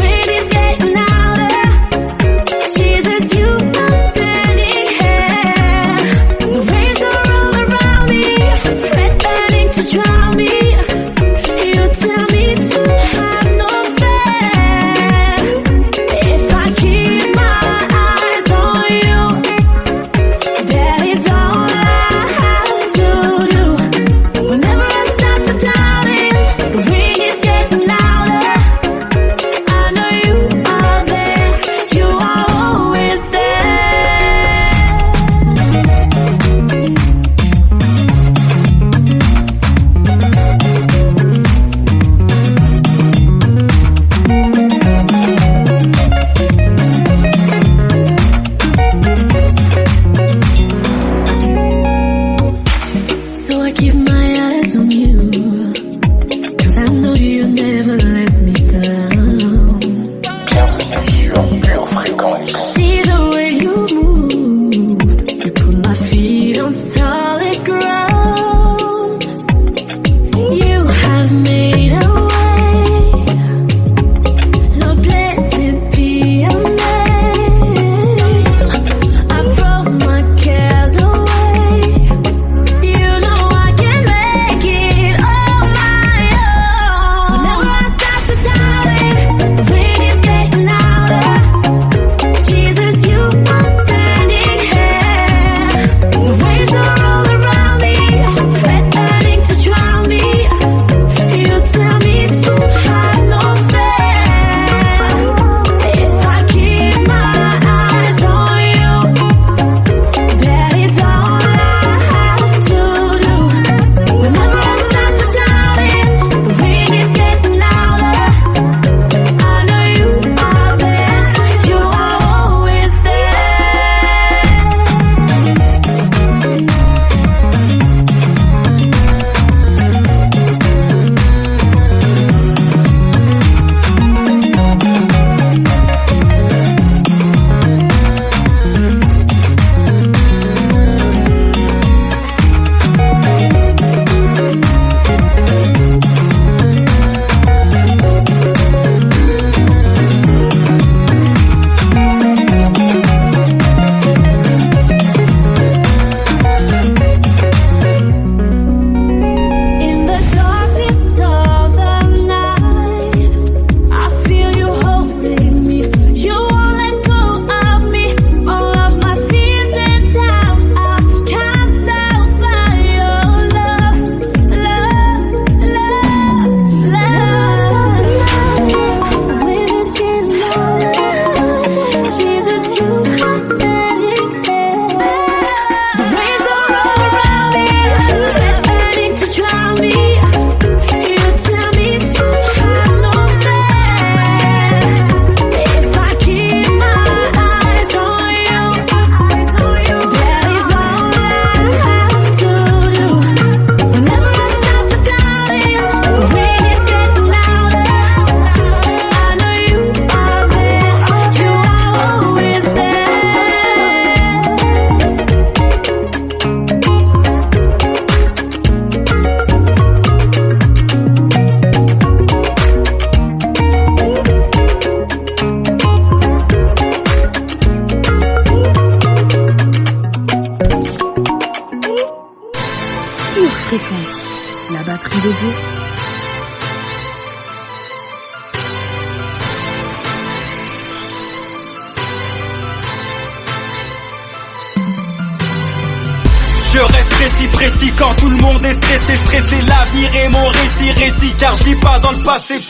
reste précis quand tout le monde est stressé. L'avenir est mon récit, car j'y pas dans le passé.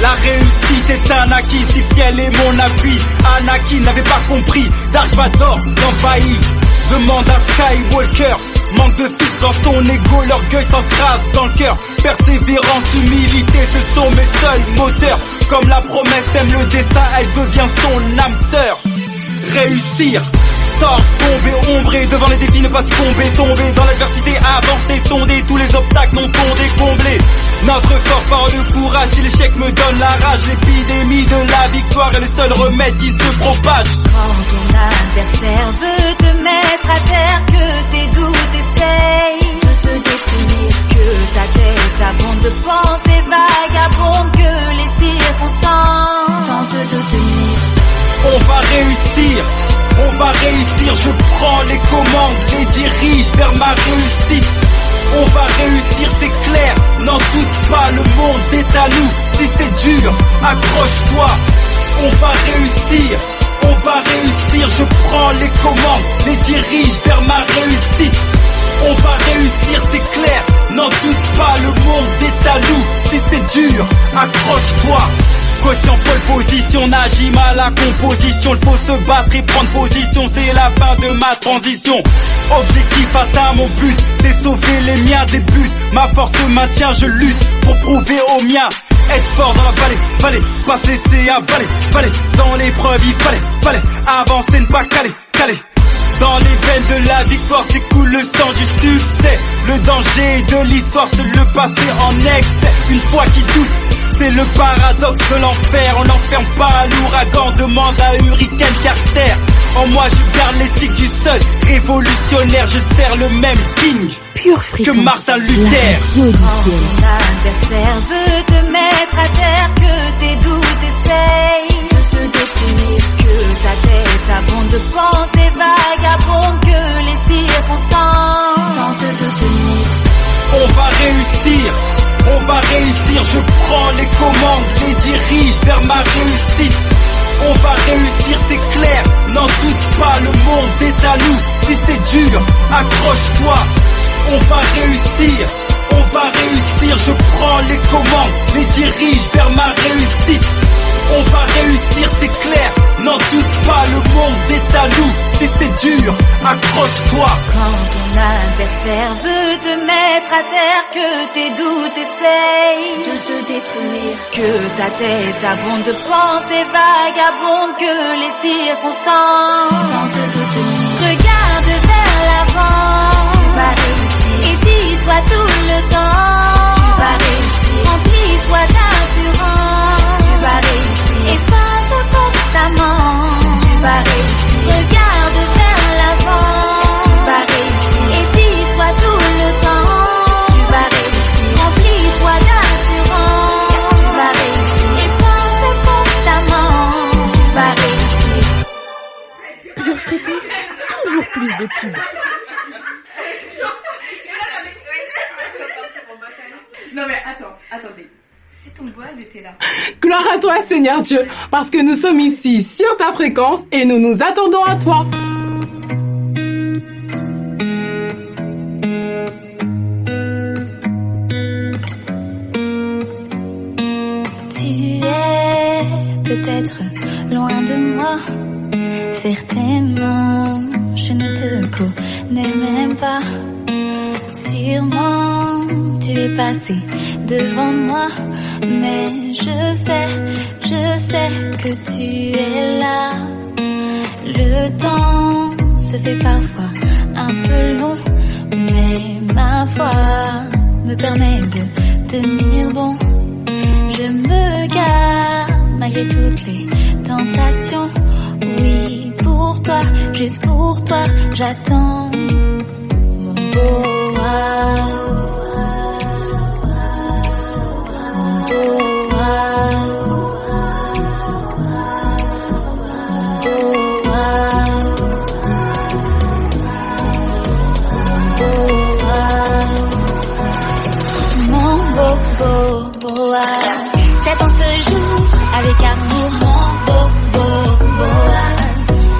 La réussite est un acquis, si le ciel est mon appui. Anakin n'avait pas compris, Dark Vador l'envahit. Demande à Skywalker, manque de fils dans son ego, l'orgueil s'encrase dans le cœur. Persévérance, humilité, ce sont mes seuls moteurs. Comme la promesse aime le destin, elle devient son âme sœur. Réussir, torse, tomber, ombré, devant les défis ne pas succomber, tomber dans l'adversité, avancer, sonder, tous les obstacles non tombés, comblés. Notre force, parole de courage, si l'échec me donne la rage, l'épidémie de la victoire est le seul remède qui se propage. Quand ton adversaire veut te mettre à terre, que tes doutes essayent de te détruire, que ta tête abonde de pensées vagabondes, que les circonstances tentent de te nuire. On va réussir, je prends les commandes, les dirige vers ma réussite. On va réussir, c'est clair, n'en doute pas, le monde est à nous. Si c'est dur, accroche-toi. On va réussir, je prends les commandes, les dirige vers ma réussite. On va réussir, c'est clair, n'en doute pas, le monde est à nous. Si c'est dur, accroche-toi. Quotient pole position, n'agis mal la composition. Il faut se battre et prendre position, c'est la fin de ma transition. Objectif atteint, mon but, c'est sauver les miens des buts. Ma force se maintient, je lutte pour prouver aux miens. Être fort dans la vallée, pas se laisser avaler. Dans l'épreuve, il fallait avancer, ne pas caler. Dans les veines de la victoire s'écoule le sang du succès. Le danger de l'histoire, c'est le passé en excès. Une foi qui doute, c'est le paradoxe de l'enfer. On n'enferme pas l'ouragan, demande à Hurricane Carter. En moi je garde l'éthique du seul révolutionnaire. Je sers le même king que Martin Luther. Quand ton adversaire veut te mettre à terre, que tes doutes essayent de te détruire, que ta tête abonde de pensées vagabondes, que les circonstances tentent de te nuire. On va réussir, je prends les commandes, les dirige vers ma réussite. On va réussir, c'est clair, n'en doute pas, le monde est à nous. Si c'est dur, accroche-toi. On va réussir, je prends les commandes, les dirige vers ma réussite. On va réussir, c'est clair, n'en doute pas, le monde est à nous. Si c'est dur, accroche-toi. Quand ton adversaire veut te mettre à terre, que tes doutes essayent de te détruire, que ta tête abonde de pensées vagabondes, que les circonstances tentent de te nuire. Regarde vers l'avant, tu vas réussir. Et dis-toi tout le temps, tu vas réussir. Remplis-toi d'assurance, tu vas réussir. Et pense constamment, tu vas réussir. Regarde vers l'avant, tu vas réussir. Et dis-toi tout le temps, tu vas réussir. Remplis-toi d'assurance, tu vas réussir. Et pense constamment, tu vas réussir. Pure fréquence, toujours plus de tubes. Non mais attendez. Si ton boise était là. Gloire à toi, Seigneur Dieu, parce que nous sommes ici sur ta fréquence et nous nous attendons à toi. Tu es peut-être loin de moi, certainement je ne te connais même pas. Sûrement tu es passé devant moi, mais je sais que tu es là. Le temps se fait parfois un peu long, mais ma foi me permet de tenir bon. Je me garde malgré toutes les tentations. Oui, pour toi, juste pour toi, j'attends mon beau. J'attends ce jour avec amour, mon beau.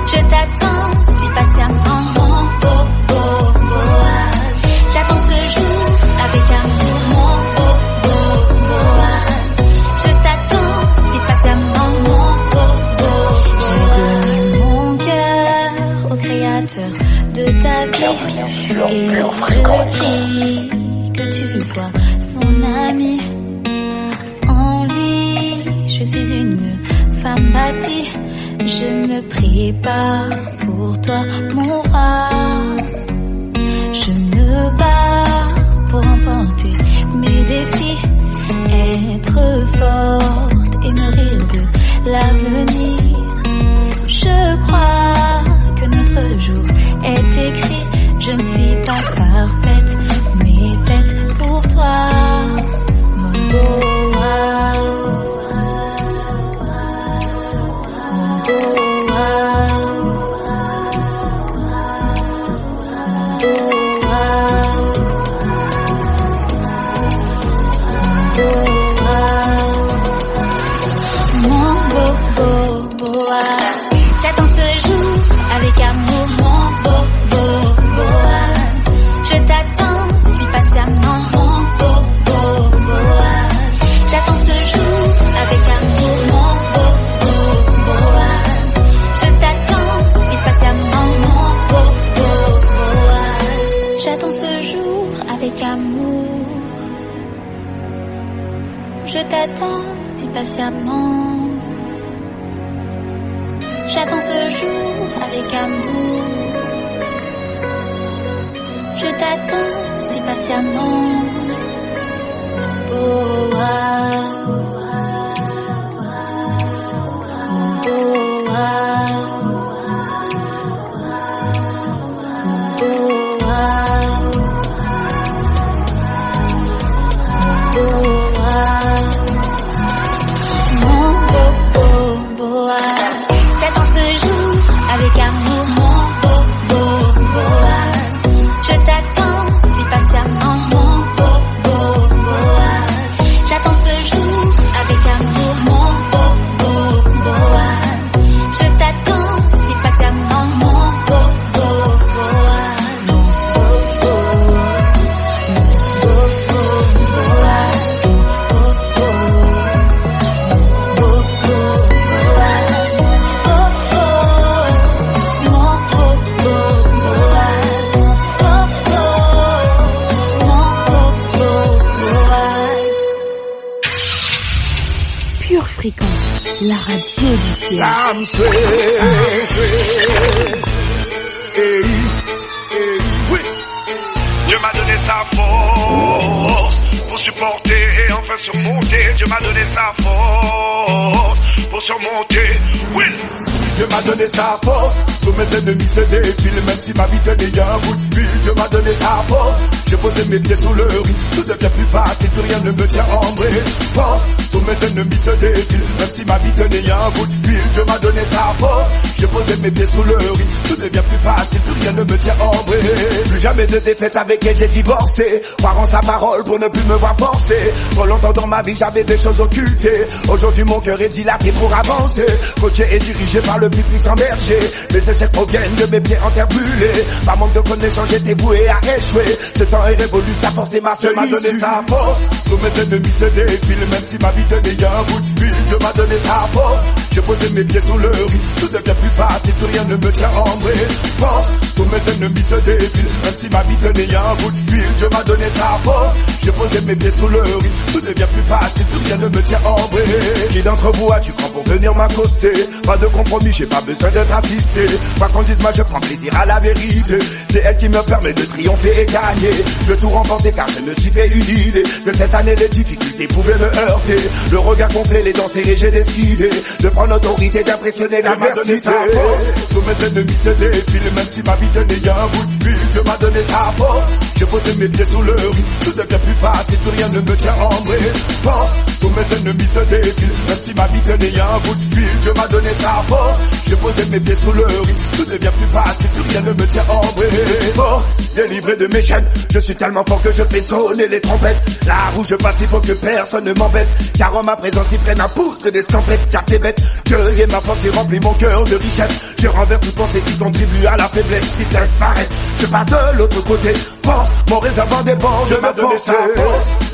Je t'attends si patiemment, mon beau. prie que tu sois son ami. En lui, je suis une femme bâtie. Je ne prie pas pour toi, mon roi. Je me bats pour remporter mes défis, être forte et me rire de l'avenir. Je crois que notre jour est écrit. Je ne suis pas parfaite, mais faite pour toi, mon beau Boaz. Mon beau Boaz. Mon beau Boaz. J'attends ce jour avec amour, mon beau Boaz. Je t'attends si patiemment, mon beau Boaz. J'attends ce jour avec amour, mon beau Boaz. Je t'attends si patiemment, mon beau Boaz. J'attends ce jour avec amour. Je t'attends si patiemment. J'attends ce jour avec amour. Je t'attends si patiemment. Boaz. Boaz. Mon beau Boaz. J'attends ce jour avec amour, mon beau Boaz. Je t'attends si patiemment, mon beau Boaz. J'attends ce jour avec amour, mon beau Boaz. Je t'attends si patiemment, mon beau Boaz. Pure Fréquence, la radio du ciel. L'âme oui. Dieu m'a donné sa force pour supporter et enfin surmonter. Dieu m'a donné sa force pour surmonter. Oui. Dieu m'a donné sa force, tous mes ennemis se défilent, même si ma vie tenait un bout de fil. Dieu m'a donné sa force, j'ai posé mes pieds sous le riz, tout devient plus facile, plus rien ne me tient en bride. Force, tous mes ennemis se défilent, même si ma vie tenait un bout de fil. Dieu m'a donné sa force, j'ai posé mes pieds sous le riz, tout devient plus facile, plus rien ne me tient en bride. Plus jamais de défaite avec elle, j'ai divorcé, croire en sa parole pour ne plus me voir forcer. Trop longtemps dans ma vie, j'avais des choses occultées, aujourd'hui mon cœur est dilaté pour avancer. Coaché et dirigé par le plus puissant berger, mes échecs proviennent de mes pieds en terre brûlée. Par manque de connaissances, j'étais voué à échouer. Ce temps est révolu, sa force est ma seule issue. Dieu m'a donné sa force, tous mes ennemis se défilent, même si ma vie tenait un bout de fil. Dieu m'a donné sa force, j'ai posé mes pieds sous le riz, tout devient plus facile, plus rien ne me tient en bride. Force, tous mes ennemis se défilent, même si ma vie tenait un bout de fil. Dieu m'a donné sa force, j'ai posé mes pieds sous le riz, tout devient plus facile, plus rien ne me tient en bride. Qui d'entre vous a-tu craint pour venir m'accoster? Pas de compromis, j'ai pas besoin d'être assisté. Quoi qu'on dise, moi je prends plaisir à la vérité. C'est elle qui me permet de triompher et gagner. Je veux tout remporter car je me suis fait une idée que cette année les difficultés pouvaient me heurter. Le regard complet, les dents serrées, j'ai décidé de prendre l'autorité, d'impressionner l'adversité. Tous mes ennemis se défilent, même si ma vie tenait un bout de fil. Dieu m'a donné sa force, j'ai posé mes pieds sous le riz, tout devient plus facile, plus rien ne me tient en bride. Force, tous mes ennemis se défilent, même si ma vie tenait un bout de fil. Dieu m'a donné sa force, j'ai posé mes pieds sous le riz, tout devient plus facile, plus rien ne me tient en bride. Fort, délivré de mes chaînes, je suis tellement fort que je fais sonner les trompettes. Là où je passe, il faut que personne ne m'embête, car en ma présence, ils prennent un pouce des escampettes. Tiens tes bêtes, Dieu est ma force et remplit mon cœur de richesse. Je renverse toute pensée qui contribue à la faiblesse, qui te laisse paraître. Je passe de l'autre côté, force, mon réservoir déborde de ma force.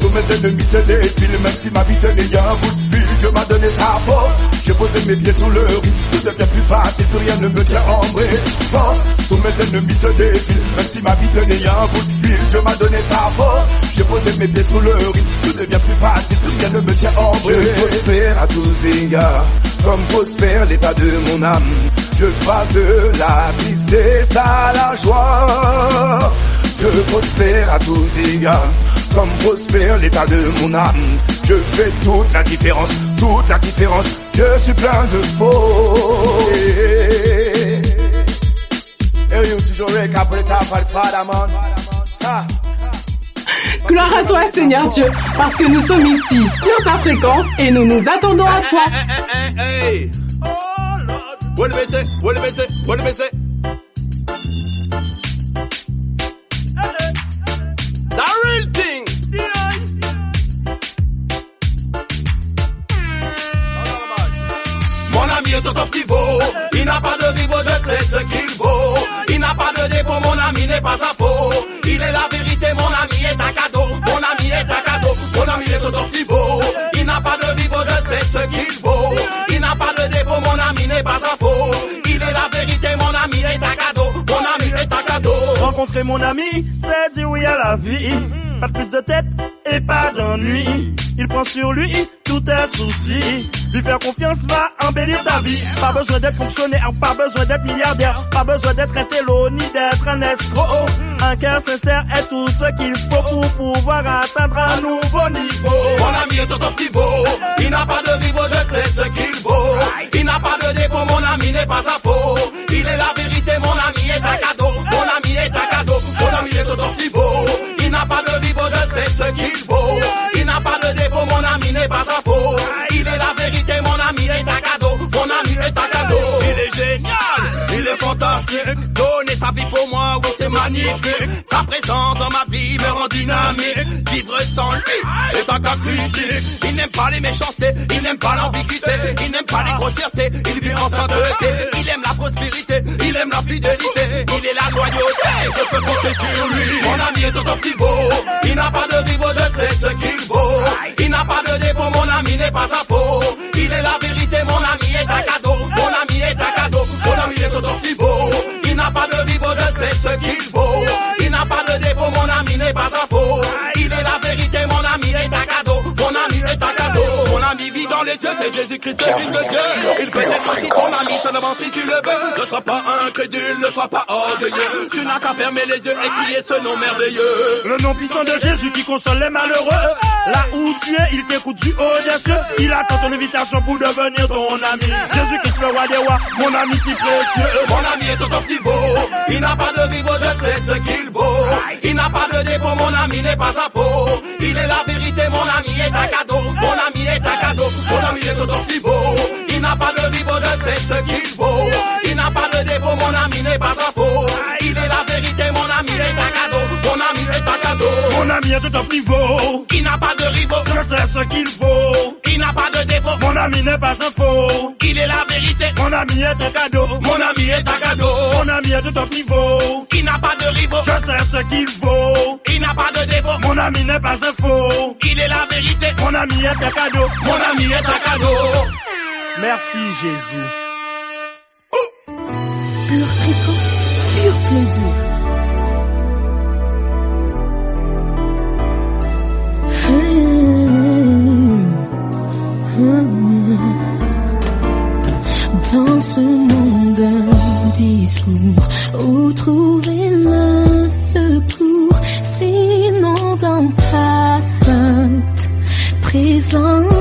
Tous mes ennemis se défilent, même si ma vie tenait un bout de fil. Dieu m'a donné sa force, j'ai posé mes pieds sous le riz. Tout devient plus facile, plus rien ne me tient en bref. Tous mes ennemis se défilent, même si ma vie tenait un bout de fil. Dieu m'a donné sa force, j'ai posé mes pieds sous le riz. Tout devient plus facile, plus rien ne me tient en bref. Je prospère à tous égards, comme prospère l'état de mon âme. Je passe de la tristesse à la joie. Je prospère à tous égards, comme prospère l'état de mon âme. Je fais toute la différence, toute la différence. Je suis plein de faux. Gloire à toi, Seigneur Dieu, parce que nous sommes ici sur ta fréquence et nous nous attendons à toi. Hey. What do they say? What do they say? What do they say? The real thing. Mon ami est au top niveau, il n'a pas de niveau, je sais ce qu'il vaut. Il n'a pas de défaut, mon ami n'est pas un faux. Il est la vérité, mon ami est un cadeau. Mon ami est un cadeau, mon ami est au top niveau. Il n'a pas de niveau, je sais ce qu'il vaut. Il n'a pas de défaut, mon ami n'est pas un faux. Il est la vérité, mon ami est un cadeau. Mon ami est un cadeau. Rencontrer mon ami, c'est dire oui à la vie. Pas de prise de tête et pas d'ennui. Il prend sur lui tous tes soucis. Lui faire confiance va embellir ta vie. Pas besoin d'être fonctionnaire, pas besoin d'être milliardaire, pas besoin d'être un télo ni d'être un escroc. Un cœur sincère est tout ce qu'il faut pour pouvoir atteindre un nouveau niveau. Mon ami est au top niveau, il n'a pas de niveau, je sais ce qu'il vaut. Il n'a pas de défaut, mon ami n'est pas un faux. Il est la vérité, mon ami est un cadeau. Mon ami est un cadeau, mon ami est au top niveau. Il n'a pas de niveau, je sais ce qu'il vaut. Il n'a pas de défaut, mon ami n'est pas un faux. Il est la vérité, mon ami est un cadeau. Mon ami est un cadeau. Il est génial, il est fantastique. Donner sa vie pour moi, oui c'est magnifique. Sa présence dans ma vie me rend dynamique. Vivre sans lui est un cas critique. Il n'aime pas les méchancetés, il n'aime pas l'ambiguïté, il n'aime pas les grossièretés, il vit en sainteté. Il aime la prospérité, il aime la fidélité, il est la loyauté, je peux compter sur lui. Mon ami est au top niveau, il n'a pas de niveau, je sais ce qu'il vaut. Il n'a pas de défaut, mon ami n'est pas un faux. Il est la vérité, mon ami est un cadeau. Mon ami est un cadeau, mon ami est au top niveau. Il n'a pas de niveau, je sais ce qu'il vaut. Il n'a pas de défaut, mon ami n'est pas un faux. Il est la vérité, mon ami est un cadeau. Mon ami est un cadeau. Mon ami vit dans les cieux, c'est Jésus-Christ, le Fils de Dieu. Il peut être aussi ton ami, seulement si tu le veux. Ne sois pas incrédule, ne sois pas orgueilleux. Tu n'as qu'à fermer les yeux et crier ce nom merveilleux. Le nom puissant de Jésus qui console les malheureux. Là où tu es, il t'écoute du haut des cieux. Il attend ton invitation pour devenir ton ami. Jésus-Christ, le roi des rois, mon ami si précieux. Mon ami est au top niveau, il n'a pas de niveau, je sais ce qu'il vaut. Il n'a pas de défaut, mon ami n'est pas un faux. Il est la vérité, mon ami est un cadeau. Mon ami est un cadeau, mon ami est au top niveau. Il n'a pas de niveau, je sais ce qu'il vaut. Il n'a pas de défaut, mon ami n'est pas un faux. Il est la vérité, mon ami est un cadeau. Mon ami est un cadeau. Mon ami est au top niveau, il n'a pas de rivaux, je sais ce qu'il vaut. Il n'a pas de défaut, mon ami n'est pas un faux. Il est la vérité, mon ami est un cadeau. Mon ami est un cadeau. Mon ami est au top niveau, il n'a pas de rivaux, je sais ce qu'il vaut. Il n'a pas de défaut, mon ami n'est pas un faux. Il est la vérité, mon ami est un cadeau. Mon ami est un cadeau. Merci Jésus. Pure fréquence, pur plaisir. Dans ce monde d'un discours, où trouver le secours, sinon dans ta sainte présence.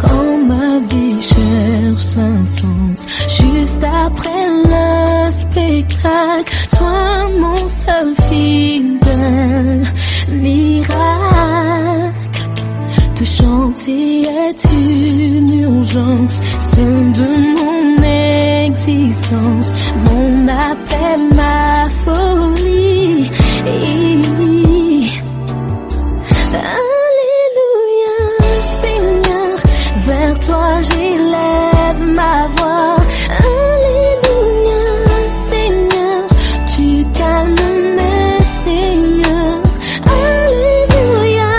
Quand ma vie cherche un sens, juste après le spectacle, toi mon seul fidèle miracle. Te chanter est une urgence, celle de mon existence, mon appel, ma folie. Alléluia, Seigneur, vers toi j'élève ma voix. Alléluia, Seigneur, tu calmes mes frayeurs. Alléluia,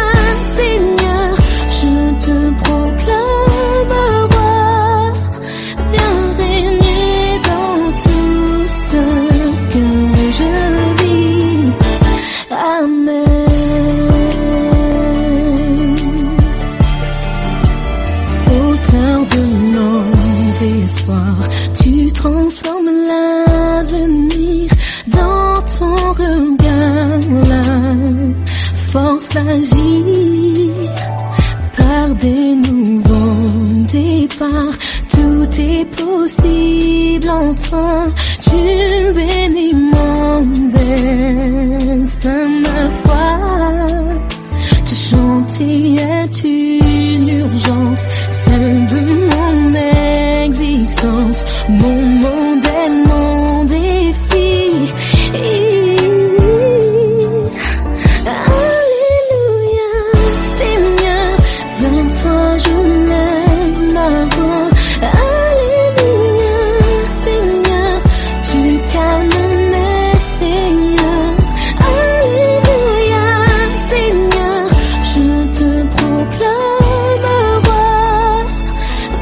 Seigneur, je te proclame soir, tout est possible en toi. Tu bénis mon destin ma foi. Te chanter est une urgence, celle de mon existence. Mon monde est mon défi. Alléluia, Seigneur, vers toi je lève ma voix. Alléluia, Seigneur, tu calmes mes frayeurs. Alléluia, Seigneur, je te proclame roi.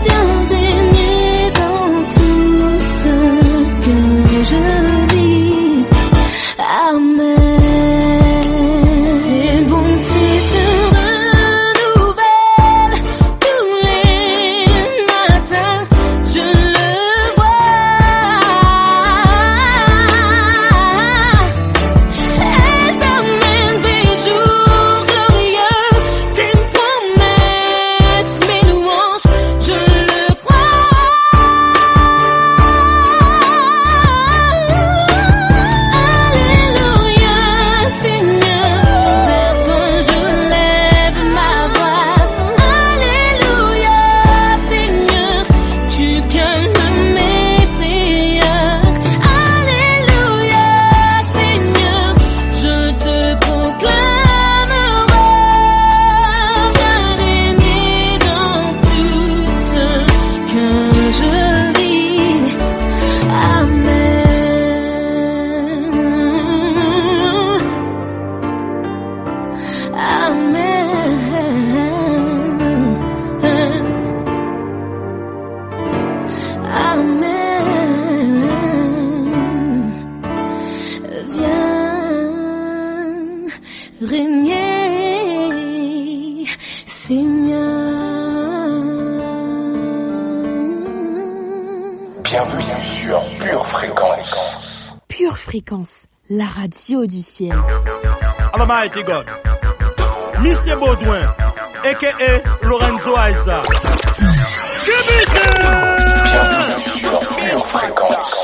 Viens baigner dans tout ce que je vis. Amen. Tes bontés se renouvellent tous les matins, je le vois. Elles t'amènent des jours glorieux, tes promesses, mes louanges, je le crois. Alléluia, Seigneur, vers toi je lève ma voix. Alléluia, Seigneur, tu calmes mes frayeurs. Alléluia, Seigneur, je te proclame roi. Viens régner dans tout ce que je vis. Amen. Amen. Viens régner, Seigneur. Bienvenue sur Pure Fréquence. Pure Fréquence, la radio du ciel. Almighty God. Monsieur Baudouin, a.k.a. Lorenzo Aiza.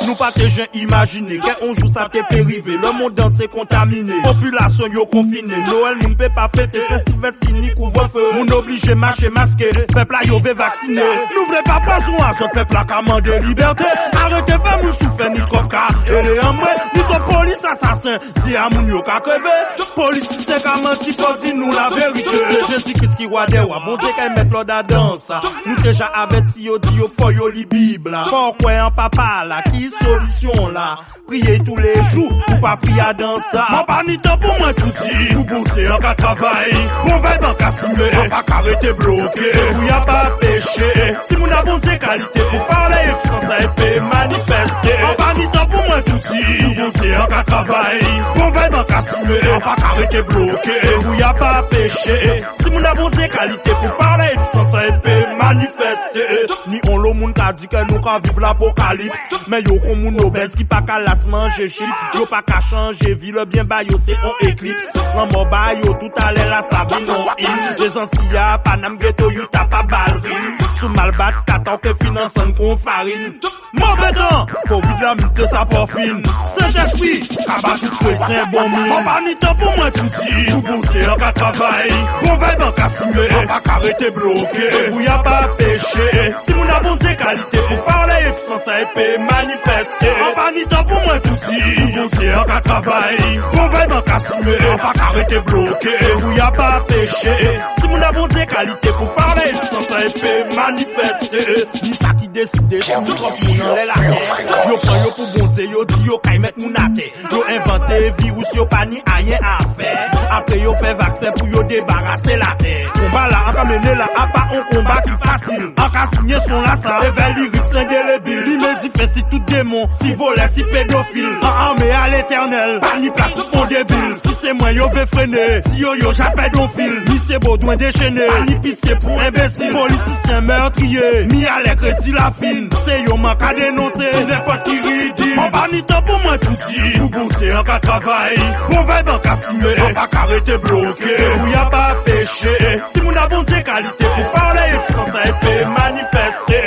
Nous pas que j'ai imaginé qu'on joue ça t'est périvé, le monde entier contaminé, population yo confiné, Noël moun peut pas fêter, c'est Sylvestre ni couvre-feu, moun obligé marcher masqué, peuple a yo veut vacciner, nous voulons pas besoin, ce peuple a commandé liberté, arrêtez faire moun souffrir ni trop car, et les amoués, ni trop police assassin, si a moun yo ka crevé, politicien ka menti pour dire nous la vérité, Jésus-Christ qui roi des rois, bon Dieu qu'elle mette l'ordre à danse, nous déjà averti yo dit yo faut yo li Bible, pourquoi un papa là, qui solution là, prier tous les jours, ou pas prier dans ça, mon pas ni temps pour moi tout dit, pour bosser en cas travail, mon veille en cas fumé, on pas arrêter bloqué, où y a pas péché, si mon a bon Dieu qualité, pour parler et tout ça épée manifester, mon pas ni temps pour moi tout dit, pour bosser en cas travail, mon veille en cas fumé, on pas arrêter bloqué, où y a pas péché, si mon a bon Dieu qualité, pour parler et tout ça épée manifester, ni on le monde a dit que nous quand vivre l'apocalypse, mais yo kon moun obèse qui pas qu'à las manger chips, yo pas qu'à changer vie le bien ba yo c'est on éclipse, l'amour ba yo tout à l'heure la sabine non in, les Antilles Panam ghetto yo t'a pas balrine, sous malbat t'attends que finance con farine, mauvais temps, Covid la mute que ça porfine, Saint-Esprit, abat tout chrétien bon mou, on pas ni temps pour moi tout dit, pour bosser en cas travail, bon veille en cas fumé, on pas qu'arrêter bloqué, où y a pas péché, si mon a bon Dieu qualité, pour parler et tout ça épée manifester, on pas ni temps pour moi tout dit, bon Dieu en cas travail, bon veille en cas fumé, on pas qu'arrêter bloqué, où y a pas péché, si mon a bon Dieu qualité, pour parler et tout ça épée manifester, ni ça qui décide, si nous sommes dans les lacs, yo prend yo pour bon Dieu, yo dit yo kay mettre moun à terre, yo inventé virus, yo pas ni rien à faire, après yo fait vaccin pour yo débarrasser la terre, combat là, on va mener là, à pas un combat qui facile, en cas signé son là, ça révèle lyrique, slinguer les billes, l'immédiat fait si tout démon, si voleur, si pédophile, en armée à l'éternel, pas ni place tout mon débile, si c'est moi yo vais freiner, si yo j'appelle pédophile, mi c'est Baudouin déchaîné, pas ni pitié pour imbécile, politicien meurtrier, mi à l'écrédit la fine, c'est yo manque à dénoncer, c'est n'importe qui ridicule, on pas ni temps pour moi tout dit, pour bosser en cas travail, mon veille en cas fumé, on pas qu'arrêter bloqué, où y a pas péché, si mon a bon Dieu qualité, pour parler et tout ça épée manifester,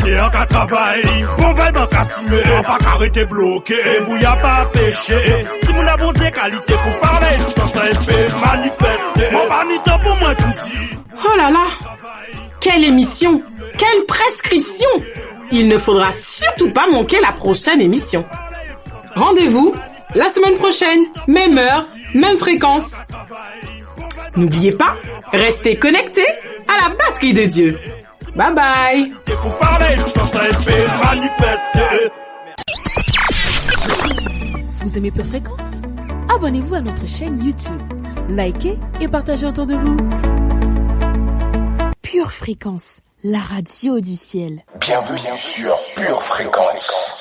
Dieu en qu'à travailler, bon veille en qu'à fumer, on pas arrêter bloqué, vous y a pas péché. Si mon a bon Dieu qualité pour parler, sans ça fait manifester. Mon pas ni temps pour moi tout dit. Oh là là! Quelle émission! Quelle prescription! Il ne faudra surtout pas manquer la prochaine émission. Rendez-vous la semaine prochaine, même heure, même fréquence. N'oubliez pas, restez connectés à la batterie de Dieu. Bye bye! Vous aimez Pure Fréquence? Abonnez-vous à notre chaîne YouTube. Likez et partagez autour de vous. Pure Fréquence, la radio du ciel. Bienvenue sur Pure Fréquence.